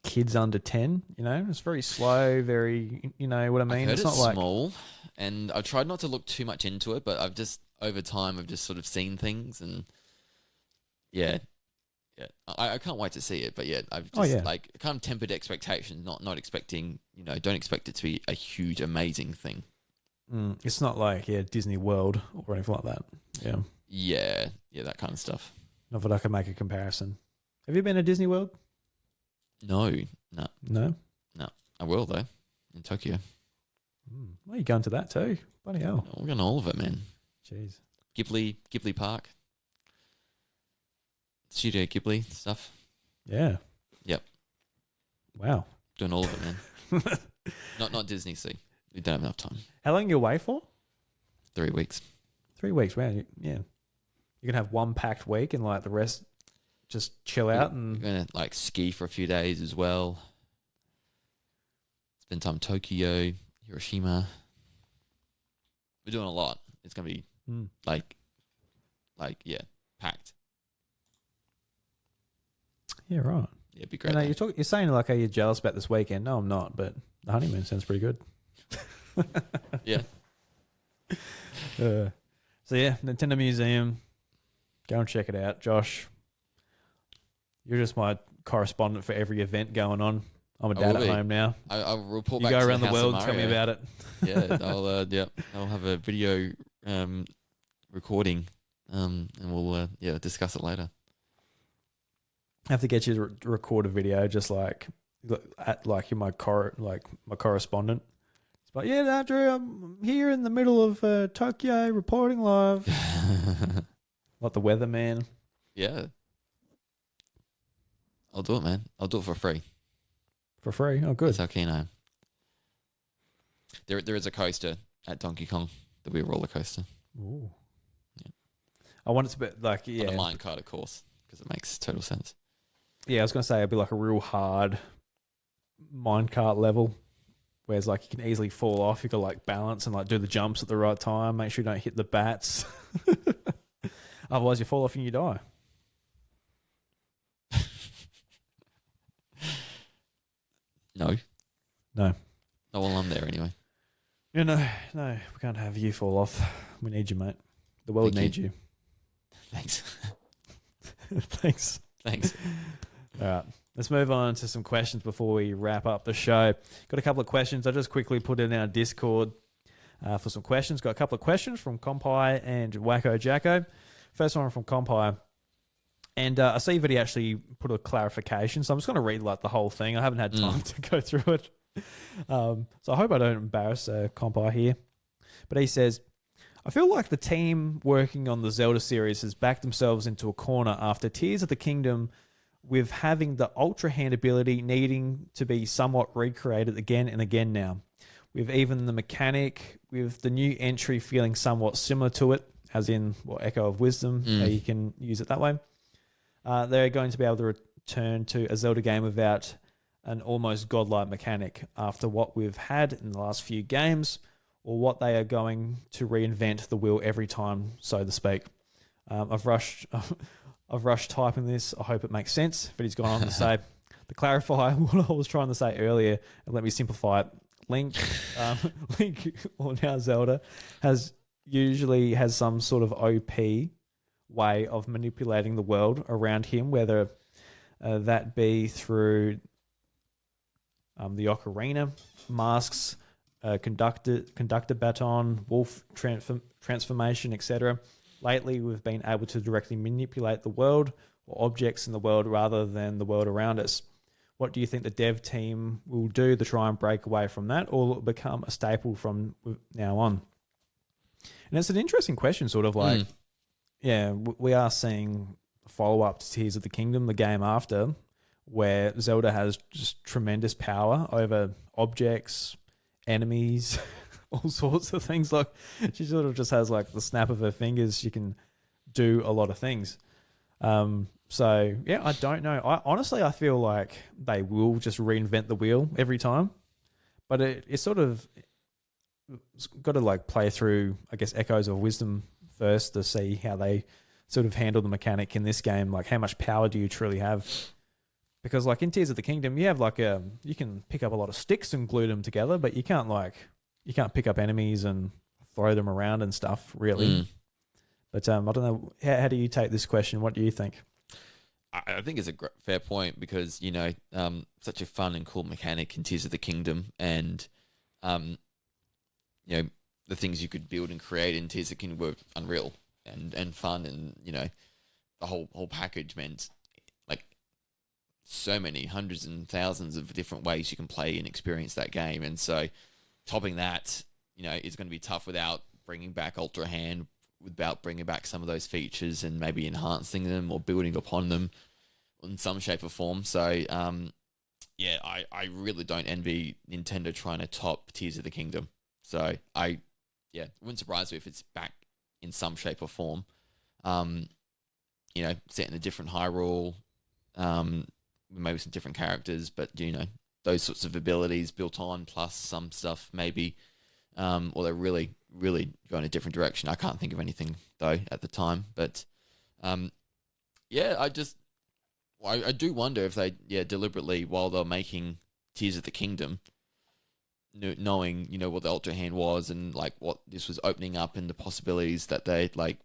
kids under 10. You know, it's very slow, very what I mean. I've heard It's it's not like small, and I've tried not to look too much into it, but I've just over time I've just sort of seen things, and yeah, I can't wait to see it. But yeah, I've just like kind of tempered expectations, not expecting don't expect it to be a huge amazing thing. It's not like Disney World or anything like that. Yeah, that kind of stuff. Not that I can make a comparison. Have you been to Disney World? No. No. I will though, in Tokyo. Well, you're going to that too. Bloody hell. We're going to all of it, man. Jeez. Ghibli Park, Studio Ghibli stuff. Yeah. Yep. Wow. Doing all of it, man. not Disney Sea. We don't have enough time. How long you away for? 3 weeks. 3 weeks. Wow. Yeah. You can have one packed week and like the rest just chill out and We're gonna like ski for a few days as well. Spend time in Tokyo, Hiroshima. We're doing a lot. It's gonna be like packed. Yeah, right. Yeah, it'd be great. You're saying like, are you jealous about this weekend? No, I'm not. But the honeymoon sounds pretty good. Yeah. So yeah, Nintendo Museum. Go and check it out, Josh. You're just my correspondent for every event going on. I'm a dad at home now. I'll report you back. You go to around the House world, of tell me Mario. about it. Yeah, I'll have a video recording, and we'll discuss it later. I have to get you to record a video, just like you're my correspondent. It's like, yeah, Andrew, I'm here in the middle of Tokyo, reporting live. Like the weatherman. Yeah, I'll do it, man. I'll do it for free. For free? Oh, good. That's how keen I am. There is a coaster at Donkey Kong. There'll be a roller coaster. Ooh. Yeah. I want it to be like, On a minecart, of course, because it makes total sense. Yeah, I was going to say it'd be like a real hard minecart level, whereas like you can easily fall off. You got to like balance and like do the jumps at the right time. Make sure you don't hit the bats. Otherwise, you fall off and you die. No. No. Oh, well, I'm there anyway. Yeah, no, we can't have you fall off. We need you, mate. The world Thank needs you. Thanks. Thanks. All right. Let's move on to some questions before we wrap up the show. Got a couple of questions. I just quickly put in our Discord for some questions. Got a couple of questions from Compi and Wacko Jacko. First one from Compi. And I see that he actually put a clarification, so I'm just going to read like the whole thing. I haven't had time to go through it. So I hope I don't embarrass Compi here. But he says, I feel like the team working on the Zelda series has backed themselves into a corner after Tears of the Kingdom, with having the Ultra Hand ability needing to be somewhat recreated again and again now. With even the mechanic, with the new entry feeling somewhat similar to it, as in Echo of Wisdom, you can use it that way. They're going to be able to return to a Zelda game without an almost godlike mechanic after what we've had in the last few games, or what they are going to reinvent the wheel every time, so to speak. I've rushed typing this. I hope it makes sense. But he's gone on to say, to clarify what I was trying to say earlier, and let me simplify it. Link, or now Zelda, usually has some sort of OP way of manipulating the world around him, whether that be through the ocarina, masks, conductor baton, wolf transformation, etc. Lately, we've been able to directly manipulate the world or objects in the world rather than the world around us. What do you think the dev team will do to try and break away from that, or will it become a staple from now on? And it's an interesting question, sort of like, we are seeing a follow-up to Tears of the Kingdom, the game after, where Zelda has just tremendous power over objects, enemies, all sorts of things. Like she sort of just has like the snap of her fingers. She can do a lot of things. So yeah, I don't know. I feel like they will just reinvent the wheel every time, but it's sort of got to like play through, I guess, Echoes of Wisdom first to see how they sort of handle the mechanic in this game. Like, how much power do you truly have? Because like in Tears of the Kingdom, you have like you can pick up a lot of sticks and glue them together, but you can't pick up enemies and throw them around and stuff really. But I don't know. How do you take this question? What do you think? I think it's a fair point because, such a fun and cool mechanic in Tears of the Kingdom, and the things you could build and create in Tears of the Kingdom were unreal and fun, and the whole package meant like so many hundreds and thousands of different ways you can play and experience that game, and so topping that is going to be tough without bringing back Ultra Hand, without bringing back some of those features and maybe enhancing them or building upon them in some shape or form. So, I really don't envy Nintendo trying to top Tears of the Kingdom. So, it wouldn't surprise me if it's back in some shape or form. Set in a different Hyrule, maybe some different characters, but, those sorts of abilities built on, plus some stuff maybe, or they're really, really going a different direction. I can't think of anything, though, at the time. But, I do wonder if they, deliberately, while they're making Tears of the Kingdom, knowing, what the Ultra Hand was and, like, what this was opening up and the possibilities that they, like,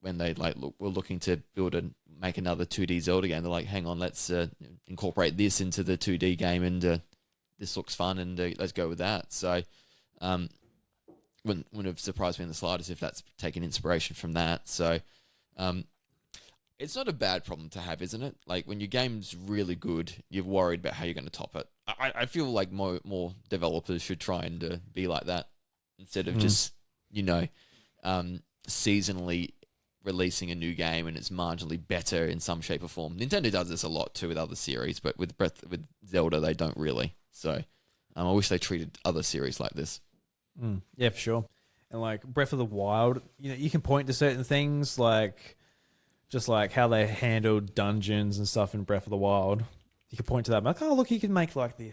when they, like, were looking to make another 2D Zelda game, they're like, hang on, let's incorporate this into the 2D game, and this looks fun, and let's go with that. So, wouldn't have surprised me in the slightest if that's taken inspiration from that. So, it's not a bad problem to have, isn't it? Like, when your game's really good, you're worried about how you're going to top it. I feel like more developers should try and be like that instead of just, seasonally releasing a new game and it's marginally better in some shape or form. Nintendo does this a lot too with other series, but with Zelda, they don't really. So, I wish they treated other series like this. Yeah, for sure. And like Breath of the Wild, you can point to certain things like just like how they handled dungeons and stuff in Breath of the Wild. You can point to that, like, oh look, you can make like the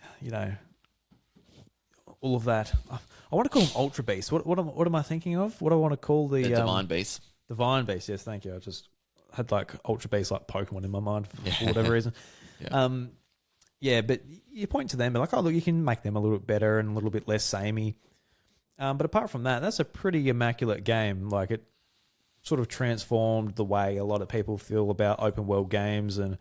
all of that. I want to call them Ultra Beasts. What am I thinking of? What do I want to call the Divine Beasts? Divine Beasts. Yes, thank you. I just had like Ultra Beasts like Pokemon in my mind for whatever reason. Yeah. But you point to them, and like, oh look, you can make them a little bit better and a little bit less samey. But apart from that, that's a pretty immaculate game. Like, it sort of transformed the way a lot of people feel about open world games, and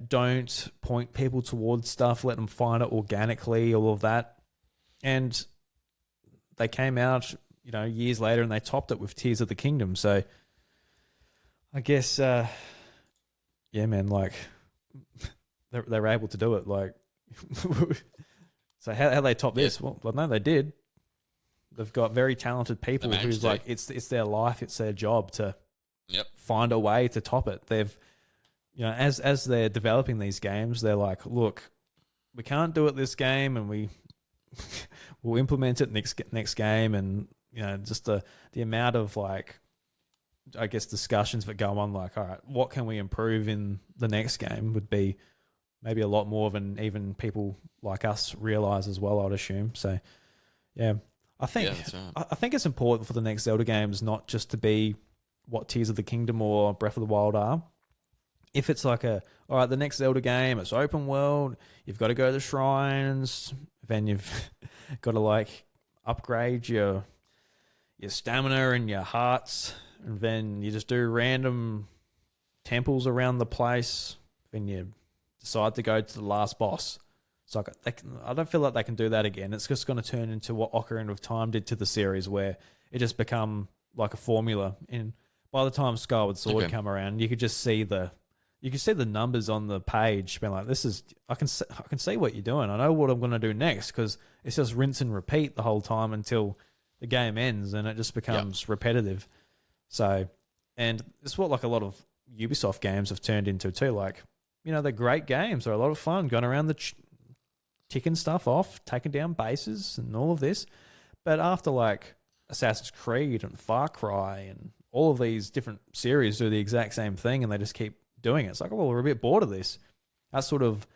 don't point people towards stuff, let them find it organically, all of that. And they came out, years later, and they topped it with Tears of the Kingdom. So I guess, man, like they were able to do it. Like, so how they top this? Well, no, they did. They've got very talented people who's like, it's their life, it's their job to find a way to top it. They've, as they're developing these games, they're like, look, we can't do it this game, and we'll implement it next game, and just the amount of like, I guess, discussions that go on, like, all right, what can we improve in the next game would be maybe a lot more than even people like us realize as well, I'd assume. So, yeah. I think I think it's important for the next Zelda games not just to be what Tears of the Kingdom or Breath of the Wild are. If it's like all right, the next Zelda game, it's open world, you've got to go to the shrines, then you've got to like upgrade your stamina and your hearts, and then you just do random temples around the place, then you decide to go to the last boss. So I don't feel like they can do that again. It's just going to turn into what Ocarina of Time did to the series, where it just become like a formula. And by the time Skyward Sword come around, you could just see the numbers on the page, being like, I can see what you're doing. I know what I'm going to do next, because it's just rinse and repeat the whole time until the game ends, and it just becomes repetitive. So, and it's what like a lot of Ubisoft games have turned into too. Like, they're great games. They're a lot of fun going around ticking stuff off, taking down bases and all of this. But after like Assassin's Creed and Far Cry and all of these different series do the exact same thing and they just keep doing it. It's like, well, we're a bit bored of this. That's sort of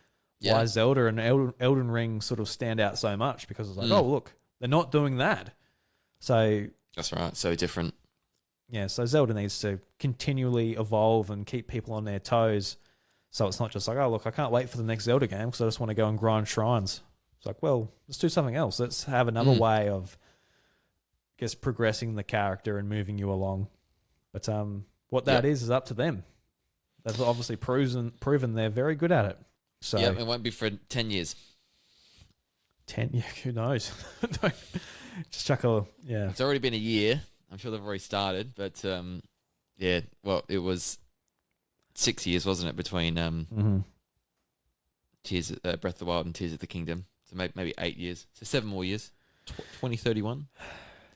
why Zelda and Elden Ring sort of stand out so much, because it's like, oh, look, they're not doing that. So that's right. So different. Yeah, so Zelda needs to continually evolve and keep people on their toes. So it's not just like, oh, look, I can't wait for the next Zelda game because I just want to go and grind shrines. It's like, well, let's do something else. Let's have another way of, I guess, progressing the character and moving you along. But what that is up to them. They've obviously proven they're very good at it. So yeah, it won't be for 10 years. 10? Yeah, who knows? Just chuck a, yeah. It's already been a year. I'm sure they've already started, but yeah, well, it was 6 years, wasn't it, between Breath of the Wild and Tears of the Kingdom? So maybe 8 years. So 7 more years. 2031.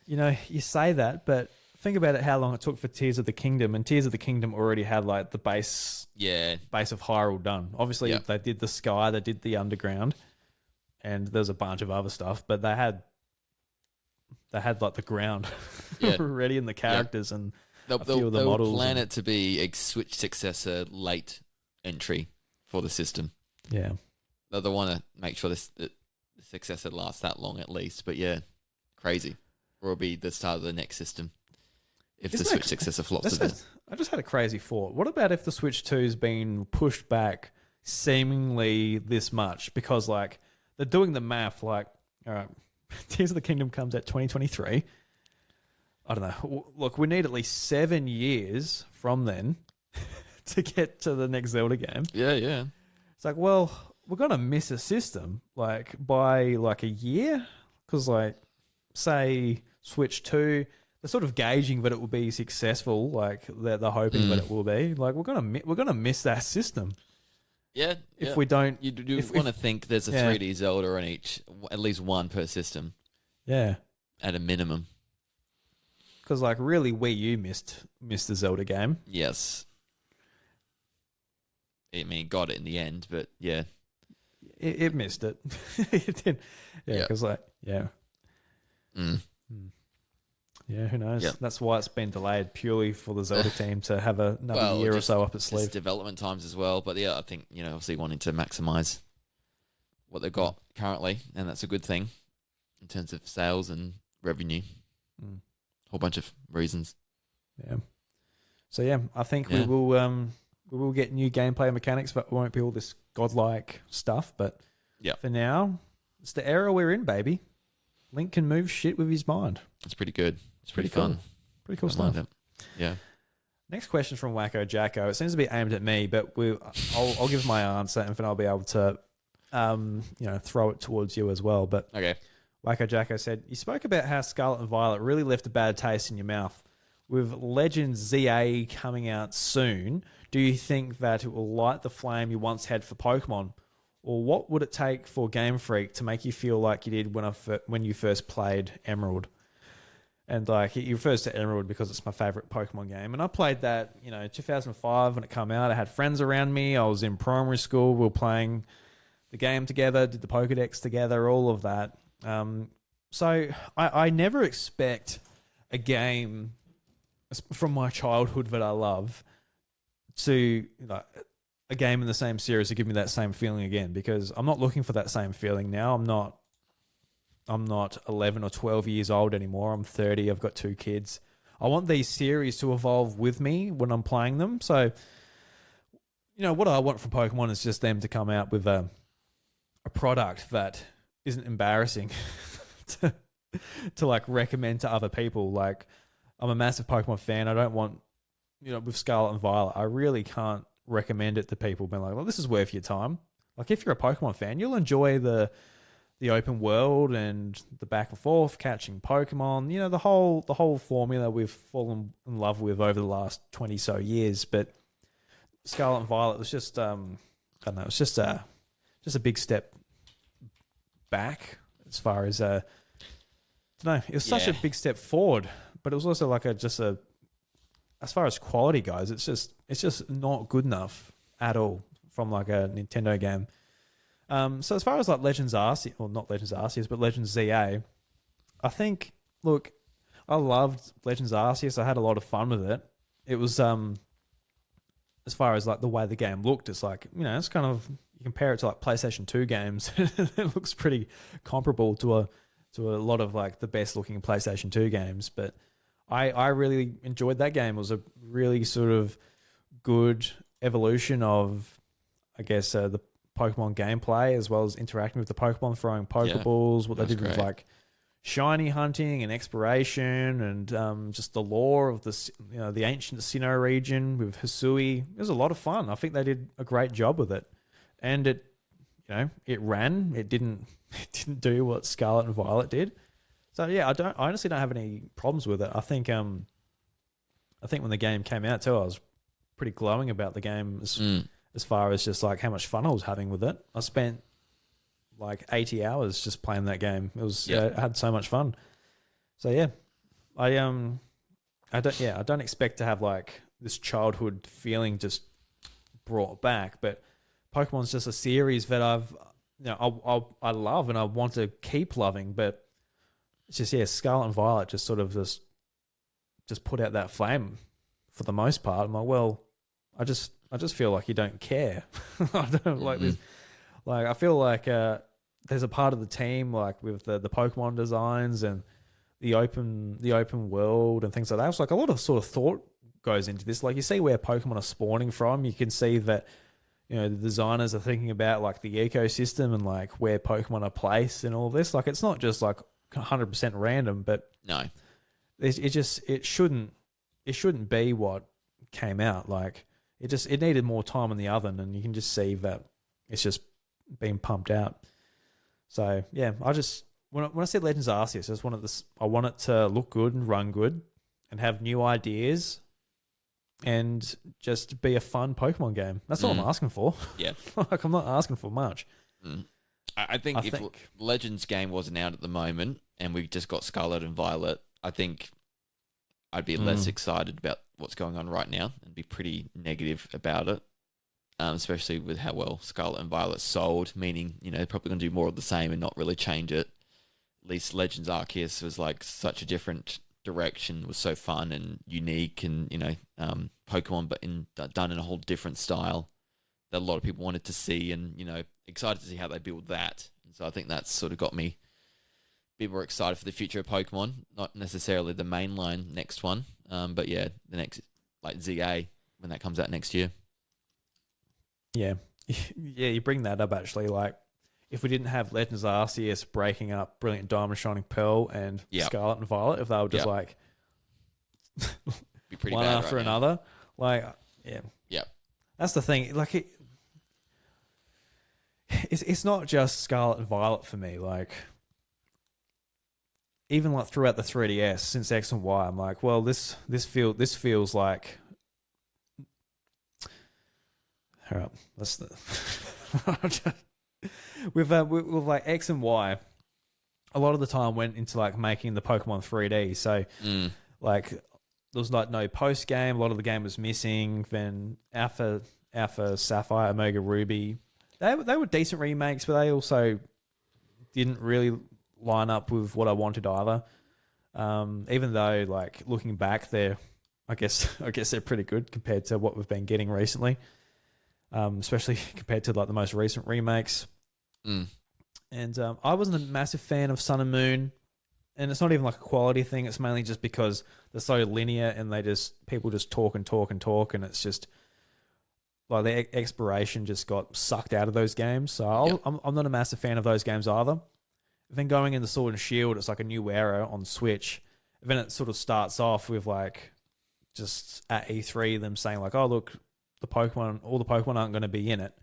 You know, you say that, but think about it, how long it took for Tears of the Kingdom, and Tears of the Kingdom already had like the base of Hyrule done. Obviously, they did the sky, they did the underground, and there's a bunch of other stuff, but they had like the ground ready in the characters and a few of the models. They'll plan it to be a Switch successor late entry for the system. Yeah. They'll want to make sure the successor lasts that long at least, but yeah, crazy. Or it'll be the start of the next system if the Switch successor flops a bit. I just had a crazy thought. What about if the Switch 2's been pushed back seemingly this much? Because like they're doing the math like, all right, Tears of the Kingdom comes out 2023. I don't know. Look, we need at least 7 years from then to get to the next Zelda game. Yeah, yeah. It's like, well, we're going to miss a system like by like a year, because like say Switch 2, they're sort of gauging that it will be successful, like they're hoping that it will be. Like we're gonna miss that system. Yeah. If we don't, you want to think there's a 3D Zelda on each, at least one per system. Yeah. At a minimum. Because like really, Wii U missed the Zelda game. Yes. I mean, it got it in the end, but yeah. It missed it. It did. Yeah, because yeah, who knows? Yep. That's why it's been delayed, purely for the Zelda team to have another year or so up its sleeve. Development times as well, but yeah, I think, obviously wanting to maximize what they've got currently, and that's a good thing in terms of sales and revenue. Whole bunch of reasons. Yeah. So yeah, I think we will get new gameplay mechanics, but it won't be all this godlike stuff. But for now, it's the era we're in, baby. Link can move shit with his mind. It's pretty good. It's pretty fun. Cool. Pretty cool stuff. Yeah. Next question from Wacko Jacko. It seems to be aimed at me, but I'll give my answer, and then I'll be able to, throw it towards you as well. But okay. Wacko Jacko said, you spoke about how Scarlet and Violet really left a bad taste in your mouth. With Legends ZA coming out soon, do you think that it will light the flame you once had for Pokemon? Or what would it take for Game Freak to make you feel like you did when you first played Emerald? And like he refers to Emerald because it's my favorite Pokemon game. And I played that, 2005 when it came out. I had friends around me. I was in primary school. We were playing the game together, did the Pokedex together, all of that. So I never expect a game from my childhood that I love to a game in the same series to give me that same feeling again, because I'm not looking for that same feeling now. I'm not 11 or 12 years old anymore. I'm 30. I've got 2 kids. I want these series to evolve with me when I'm playing them. So, what I want from Pokemon is just them to come out with a product that isn't embarrassing to like recommend to other people. Like, I'm a massive Pokemon fan. I don't want, with Scarlet and Violet, I really can't recommend it to people being like, well, this is worth your time. Like, if you're a Pokemon fan, you'll enjoy the open world and the back and forth, catching Pokemon, the whole formula we've fallen in love with over the last 20 so years. But Scarlet and Violet was just, I don't know, it's just a big step back as far as, I don't know, it was such a big step forward, but it was also like as far as quality goes, it's just not good enough at all from like a Nintendo game. So as far as like Legends Arceus, or not Legends Arceus, but Legends ZA, I think, look, I loved Legends Arceus. I had a lot of fun with it. It was as far as like the way the game looked, it's like, it's kind of, you compare it to like PlayStation 2 games. It looks pretty comparable to a lot of like the best looking PlayStation 2 games. But I really enjoyed that game. It was a really sort of good evolution of, I guess, the Pokemon gameplay, as well as interacting with the Pokemon, throwing Pokeballs, what they did with like shiny hunting and exploration, and just the lore of the ancient Sinnoh region with Hisui. It was a lot of fun. I think they did a great job with it, and it ran. It didn't do what Scarlet and Violet did. So yeah, I honestly don't have any problems with it. I think when the game came out too, I was pretty glowing about the game as far as just like how much fun I was having with it. I spent like 80 hours just playing that game. It was I had so much fun. So yeah, I don't expect to have like this childhood feeling just brought back, but Pokemon's just a series that I love and I want to keep loving, but it's just Scarlet and Violet just sort of just put out that flame for the most part. I'm like, well, I just feel like you don't care. I don't like this. Like, I feel like there's a part of the team, like with the Pokemon designs and the open world and things like that. It's like a lot of sort of thought goes into this. Like, you see where Pokemon are spawning from. You can see that, the designers are thinking about like the ecosystem and like where Pokemon are placed and all this. Like, it's not just like 100% random, but no, it shouldn't be what came out. Like, it needed more time in the oven, and you can just see that it's just being pumped out. So yeah, when I said Legends Arceus, I want it to look good and run good, and have new ideas, and just be a fun Pokemon game. That's all I'm asking for. Yeah, like, I'm not asking for much. I think if Legends game wasn't out at the moment and we just got Scarlet and Violet, I think I'd be less excited about what's going on right now and be pretty negative about it, especially with how well Scarlet and Violet sold, meaning, they're probably going to do more of the same and not really change it. At least Legends Arceus was like such a different direction, was so fun and unique, and, Pokemon, but done in a whole different style that a lot of people wanted to see, and, excited to see how they build that. And so I think that's sort of got me a bit more excited for the future of Pokemon, not necessarily the mainline next one, but yeah, the next, like ZA, when that comes out next year. Yeah. Yeah, you bring that up actually. Like, if we didn't have Legends Arceus breaking up Brilliant Diamond, Shining Pearl, and Scarlet and Violet, if they were just like be pretty one bad after right another, like, that's the thing. Like, it's not just Scarlet and Violet for me. Like, even like throughout the 3DS since X and Y, I'm like, well, this feels like. All right, let's. with like X and Y, a lot of the time went into like making the Pokemon 3D. So like, there was like no post game. A lot of the game was missing. Then Alpha Sapphire, Omega Ruby, they were decent remakes, but they also didn't really line up with what I wanted either. Even though, like, looking back, I guess they're pretty good compared to what we've been getting recently. Especially compared to like the most recent remakes. And I wasn't a massive fan of Sun and Moon, and it's not even like a quality thing. It's mainly just because they're so linear, and people just talk and talk and talk, and it's just like the exploration just got sucked out of those games. So I'm not a massive fan of those games either. Then going into Sword and Shield, it's like a new era on Switch. And then it sort of starts off with like just at E3 them saying like, oh look, all the Pokemon aren't going to be in it.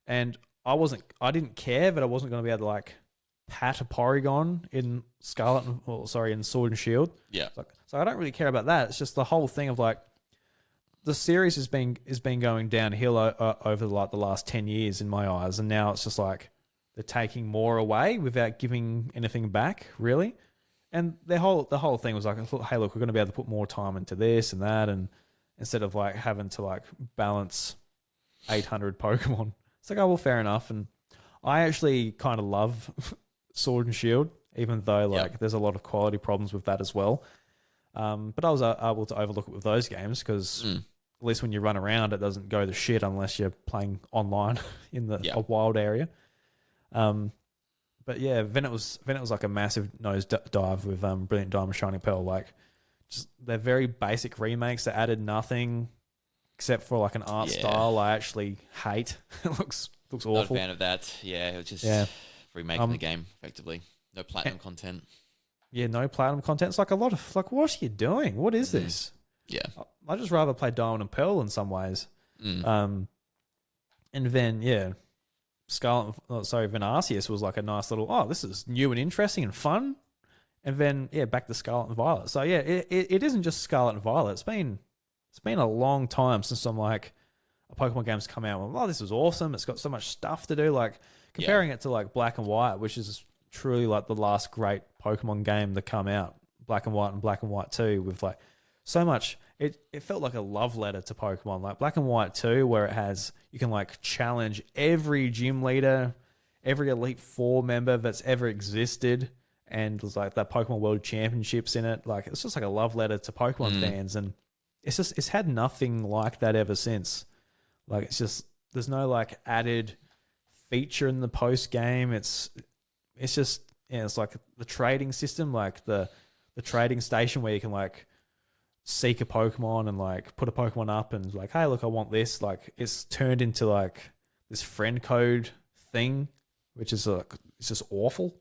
And I didn't care that I wasn't going to be able to like pat a Porygon in in Sword and Shield. Yeah. So I don't really care about that. It's just the whole thing of like, the series has been going downhill over like the last 10 years in my eyes. And now it's just like, they're taking more away without giving anything back, really. And the whole thing was like, hey, look, we're going to be able to put more time into this and that, and instead of like having to like balance 800 Pokemon. It's like, oh, well, fair enough. And I actually kind of love Sword and Shield, even though like Yep. there's a lot of quality problems with that as well. But I was able to overlook it with those games because at least when you run around, it doesn't go to shit unless you're playing online in a wild area. But yeah, then it was like a massive nose dive with Brilliant Diamond Shining Pearl. Like, just they're very basic remakes that added nothing except for like an art style I actually hate. It looks awful. Not a fan of that. Yeah, it was just remaking the game effectively. No platinum content. Yeah, no platinum content. It's like a lot of like, what are you doing? What is this? Yeah, I'd just rather play Diamond and Pearl in some ways. And then Then Arceus was like a nice little, this is new and interesting and fun. And then back to Scarlet and Violet. So yeah, it isn't just Scarlet and Violet. It's been a long time since some like a Pokemon game's come out. Well, this is awesome. It's got so much stuff to do. Like comparing it to like Black and White, which is truly like the last great Pokemon game to come out. Black and White 2 with like so much. It felt like a love letter to Pokemon. Like Black and White 2, where you can like challenge every gym leader, every Elite Four member that's ever existed, and there's like that Pokemon World Championships in it. Like it's just like a love letter to Pokemon fans, and it's had nothing like that ever since. Like it's just there's no like added feature in the post game. It's just it's like the trading system, like the trading station where you can like seek a Pokemon and like put a Pokemon up and like, hey, look, I want this. Like it's turned into like this friend code thing, which is it's just awful.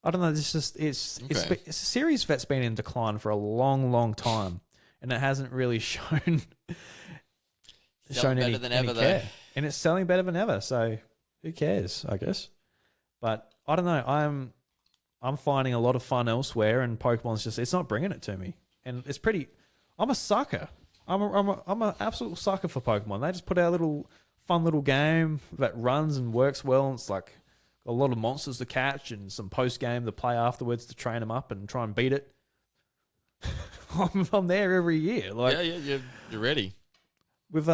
I don't know. It's a series that's been in decline for a long, long time, and it hasn't really shown any care. And it's selling better than ever. So who cares? I guess. But I don't know. I'm finding a lot of fun elsewhere, and Pokemon's it's not bringing it to me. And it's pretty. I'm a sucker. I'm an absolute sucker for Pokemon. They just put out a fun little game that runs and works well. And it's like a lot of monsters to catch and some post game to play afterwards to train them up and try and beat it. I'm there every year. Like you're ready. With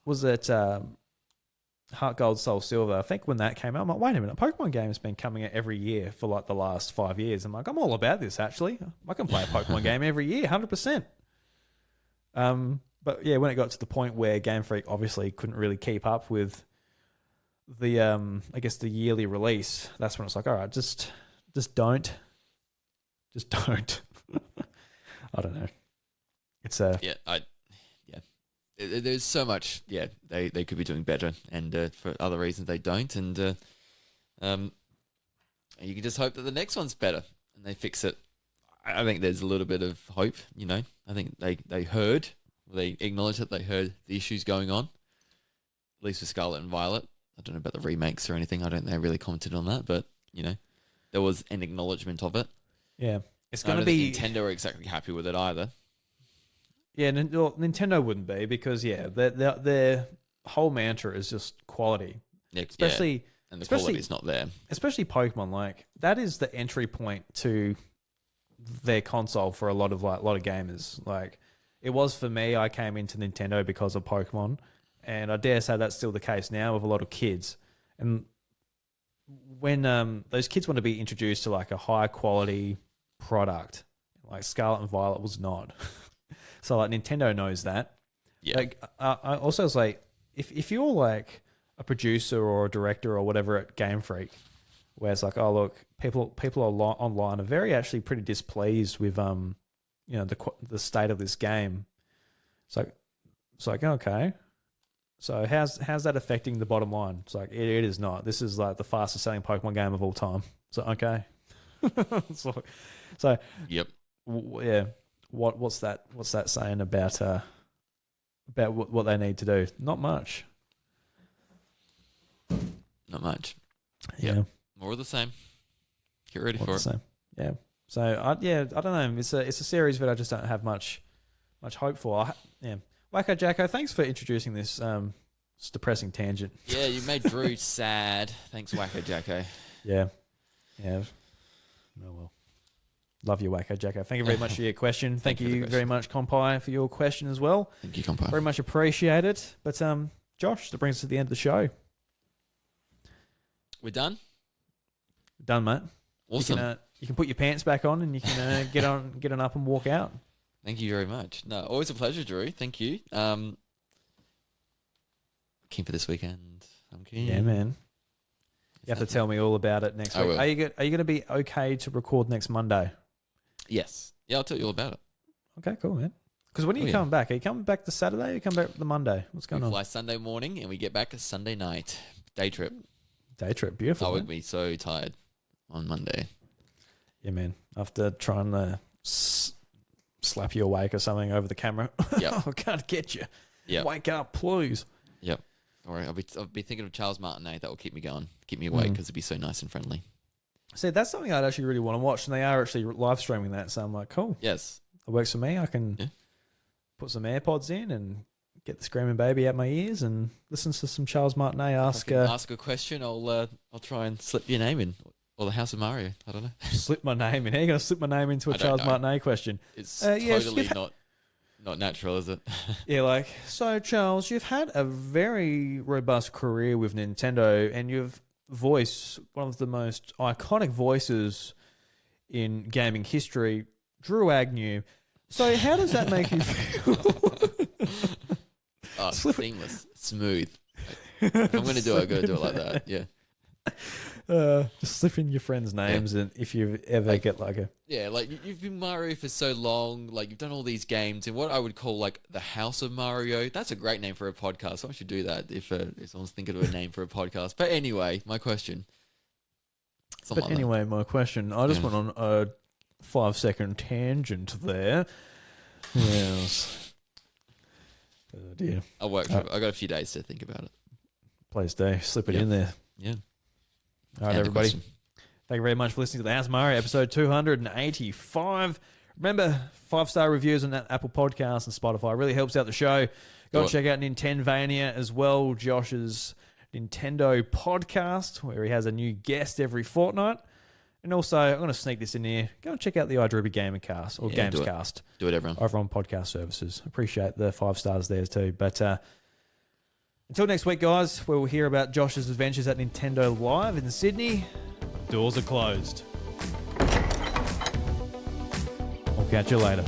was it Heart Gold Soul Silver? I think when that came out, I'm like, wait a minute, Pokemon game has been coming out every year for like the last 5 years. I'm like, I'm all about this actually. I can play a Pokemon game every year, 100%. But yeah, when it got to the point where Game Freak obviously couldn't really keep up with the I guess the yearly release, that's when it's like, all right, just don't. I don't know. It's there's so much. Yeah, they could be doing better, and for other reasons they don't. And you can just hope that the next one's better and they fix it. I think there's a little bit of hope. I think they acknowledged that they heard the issues going on. At least with Scarlet and Violet. I don't know about the remakes or anything. I don't think they really commented on that, but there was an acknowledgement of it. Yeah, it's going to be. Nintendo are exactly happy with it either. Yeah, Nintendo wouldn't be because their whole mantra is just quality. Yeah, and the quality's not there. Especially Pokemon, like that is the entry point to their console for a lot of gamers. Like it was for me. I came into Nintendo because of Pokemon, and I dare say that's still the case now with a lot of kids. And when those kids want to be introduced to like a high quality product, like Scarlet and Violet was not. So like Nintendo knows that. Yeah. Like I also was like, if you're like a producer or a director or whatever at Game Freak, where it's like, oh look, people online are very actually pretty displeased with the state of this game. It's like okay, so how's that affecting the bottom line? It's like it is not. This is like the fastest selling Pokemon game of all time. So okay, so yep, yeah. What's that saying about what they need to do? Not much. Not much. Yeah. Yep. More of the same. Get ready for it. Same. Yeah. So I don't know. It's a series that I just don't have much hope for. Wacko Jacko, thanks for introducing this depressing tangent. Yeah, you made Drew sad. Thanks, Wacko Jacko. Yeah. Yeah. Oh well. Love you, Wacko Jacko. Thank you very much for your question. Thank you very much, Compi, for your question as well. Thank you, Compi. Very much appreciate it. But Josh, that brings us to the end of the show. We're done? Done, mate. Awesome. You can put your pants back on and you can get on up and walk out. Thank you very much. No, always a pleasure, Drew. Thank you. Keen for this weekend. I'm keen. Yeah, man. You have to tell me all about it next I week. will. Are you going to be okay to record next Monday? Yes. Yeah, I'll tell you all about it. Okay, cool, man. Because when are you coming back? Are you coming back the Saturday or you come back the Monday? What's going We on? fly Sunday morning and we get back Sunday night. Day trip. Day trip. Beautiful. I man. would be so tired on Monday. Yeah, man. After trying to slap you awake or something over the camera. Yep. I can't get you. Yep. Wake up, please. Yep. All right. I'll be thinking of Charles Martinet. That will keep me going, keep me awake because it'd be so nice and friendly. See, that's something I'd actually really want to watch, and they are actually live streaming that. So I'm like, cool. Yes. It works for me. I can put some AirPods in and get the screaming baby out my ears and listen to some Charles Martinet ask a question. I'll try and slip your name in, or the House of Mario. I don't know. slip my name in. How are you going to slip my name into a Charles Martinet question? It's yes, totally not natural, is it? Yeah, like, so Charles, you've had a very robust career with Nintendo, and you've voiced one of the most iconic voices in gaming history, Drew Agnew. So how does that make you feel? Oh, seamless, smooth. If I'm going to do it, I've got to do it like that. Yeah. Just slip in your friends' names, and if you ever get like a... Yeah, like you've been Mario for so long, like you've done all these games, and what I would call like the House of Mario. That's a great name for a podcast. Someone should do that if someone's thinking of a name for a podcast. But anyway, my question. My question. I just went on a 5-second tangent there. Yes. Oh dear. I'll work. I got a few days to think about it. Please do. Slip it in there. Yeah. All right, everybody. Thank you very much for listening to the House of Mario, episode 285. Remember, 5-star reviews on that Apple Podcasts and Spotify. It really helps out the show. Go and check out Nintenvania as well, Josh's Nintendo podcast, where he has a new guest every fortnight. And also, I'm going to sneak this in here. Go and check out the iDruby Gaming Cast or Gamescast. Do it, everyone. Over on podcast services. Appreciate the 5 stars there too. But until next week, guys, where we'll hear about Josh's adventures at Nintendo Live in Sydney. Doors are closed. I'll catch you later.